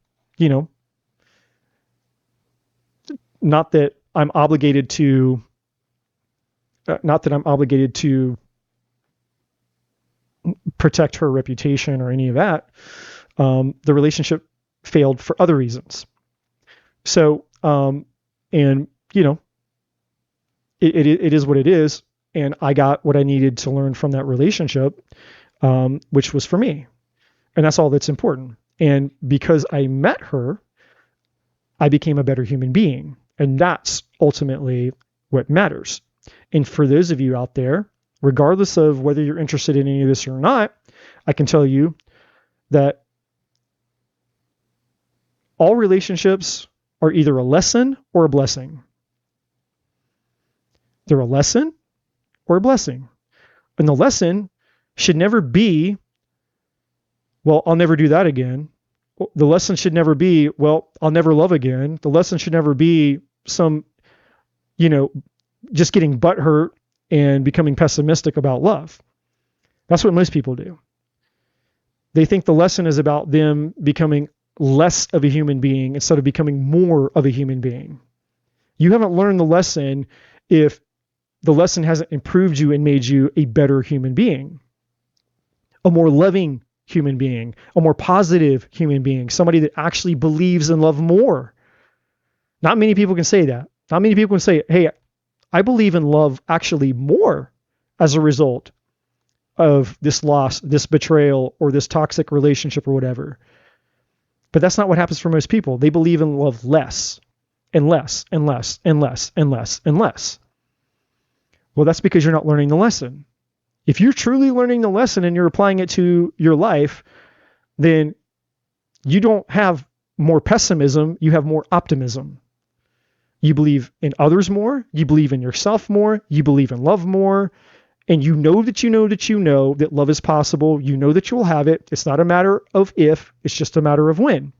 not that I'm obligated to protect her reputation or any of that. The relationship failed for other reasons. So, it is what it is. And I got what I needed to learn from that relationship, which was for me. And that's all that's important. And because I met her, I became a better human being. And that's ultimately what matters. And for those of you out there, regardless of whether you're interested in any of this or not, I can tell you that all relationships are either a lesson or a blessing. They're a lesson or a blessing. And the lesson should never be, well, I'll never do that again. The lesson should never be, well, I'll never love again. The lesson should never be some, just getting butthurt and becoming pessimistic about love. That's what most people do. They think the lesson is about them becoming less of a human being instead of becoming more of a human being. You haven't learned the lesson if the lesson hasn't improved you and made you a better human being, a more loving human being, a more positive human being, somebody that actually believes in love more. Not many people can say that. Not many people can say, hey, I believe in love actually more as a result of this loss, this betrayal, or this toxic relationship or whatever. But that's not what happens for most people. They believe in love less and less and less and less and less and less. Well, that's because you're not learning the lesson. If you're truly learning the lesson and you're applying it to your life, then you don't have more pessimism, you have more optimism. You believe in others more, you believe in yourself more, you believe in love more, and you know that love is possible. You know that you will have it. It's not a matter of if, it's just a matter of when.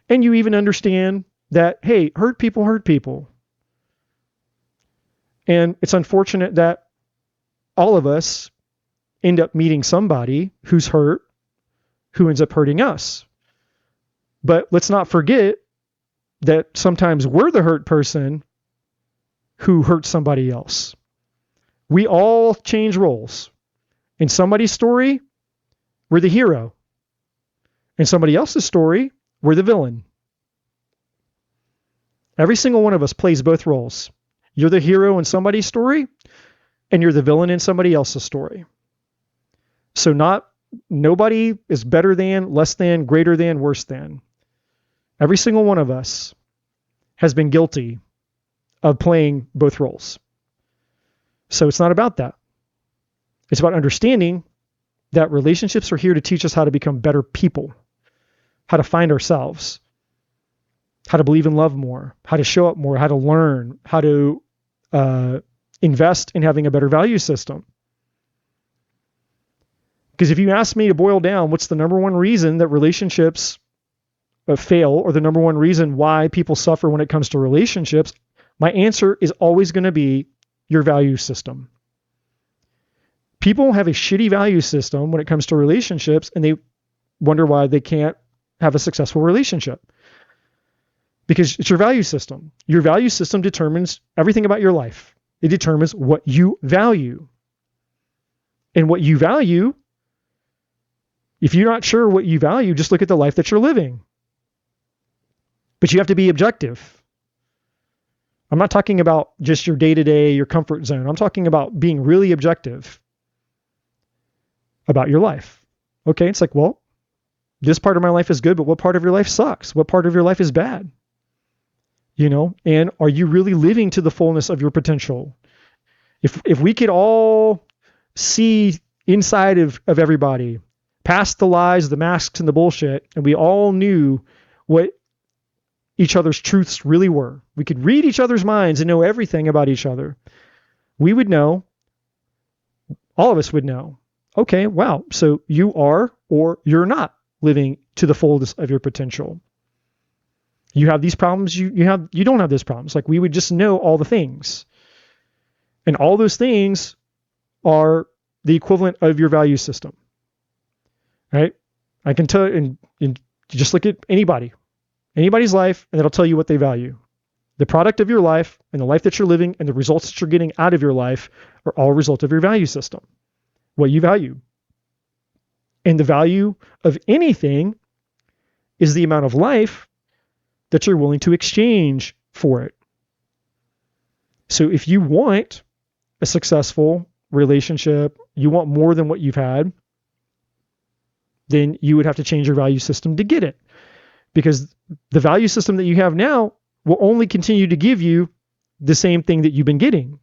And you even understand that, hey, hurt people hurt people. And it's unfortunate that all of us end up meeting somebody who's hurt, who ends up hurting us. But let's not forget that sometimes we're the hurt person who hurts somebody else. We all change roles. In somebody's story, we're the hero. In somebody else's story, we're the villain. Every single one of us plays both roles. You're the hero in somebody's story, and you're the villain in somebody else's story. So nobody is better than, less than, greater than, worse than. Every single one of us has been guilty of playing both roles. So it's not about that. It's about understanding that relationships are here to teach us how to become better people, how to find ourselves, how to believe in love more, how to show up more, how to learn, how to invest in having a better value system. Because if you ask me to boil down what's the number one reason that relationships fail, or the number one reason why people suffer when it comes to relationships, my answer is always going to be your value system. People have a shitty value system when it comes to relationships, and they wonder why they can't have a successful relationship. Because it's your value system. Your value system determines everything about your life. It determines what you value. And what you value, if you're not sure what you value, just look at the life that you're living. But you have to be objective. I'm not talking about just your day-to-day, your comfort zone. I'm talking about being really objective about your life. Okay, it's like, well, this part of my life is good, but what part of your life sucks? What part of your life is bad? You know, and are you really living to the fullness of your potential? If we could all see inside of everybody, past the lies, the masks, and the bullshit, and we all knew what each other's truths really were, we could read each other's minds and know everything about each other, we would know, all of us would know, okay, wow, so you are or you're not living to the fullness of your potential. You have these problems, you don't have those problems. Like, we would just know all the things. And all those things are the equivalent of your value system. Right? I can tell, and just look at anybody's life, and it'll tell you what they value. The product of your life and the life that you're living and the results that you're getting out of your life are all a result of your value system. What you value. And the value of anything is the amount of life that you're willing to exchange for it. So if you want a successful relationship, you want more than what you've had, then you would have to change your value system to get it. Because the value system that you have now will only continue to give you the same thing that you've been getting.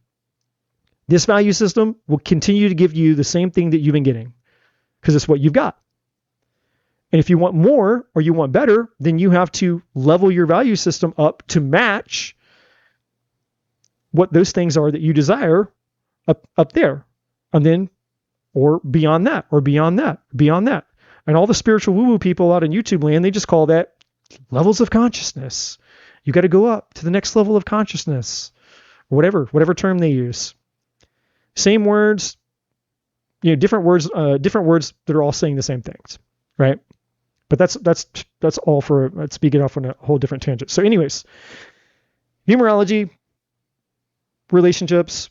This value system will continue to give you the same thing that you've been getting because it's what you've got. And if you want more or you want better, then you have to level your value system up to match what those things are that you desire up there. And then, or beyond that, or beyond that, beyond that. And all the spiritual woo-woo people out in YouTube land, they just call that levels of consciousness. You got to go up to the next level of consciousness, or whatever term they use. Same words, different words that are all saying the same things, right? But that's all for, let's begin off on a whole different tangent. So anyways, numerology, relationships,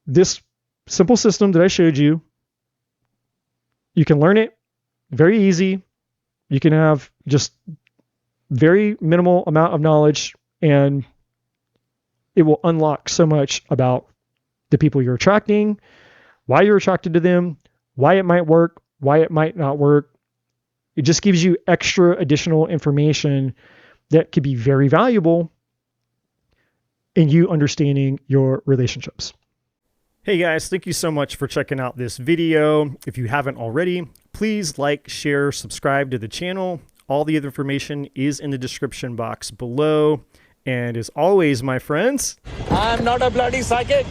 this simple system that I showed you, you can learn it very easy. You can have just very minimal amount of knowledge, and it will unlock so much about the people you're attracting, why you're attracted to them, why it might work, why it might not work. It just gives you extra additional information that could be very valuable in you understanding your relationships. Hey guys, thank you so much for checking out this video. If you haven't already, please like, share, subscribe to the channel. All the other information is in the description box below. And as always, my friends, I'm not a bloody psychic.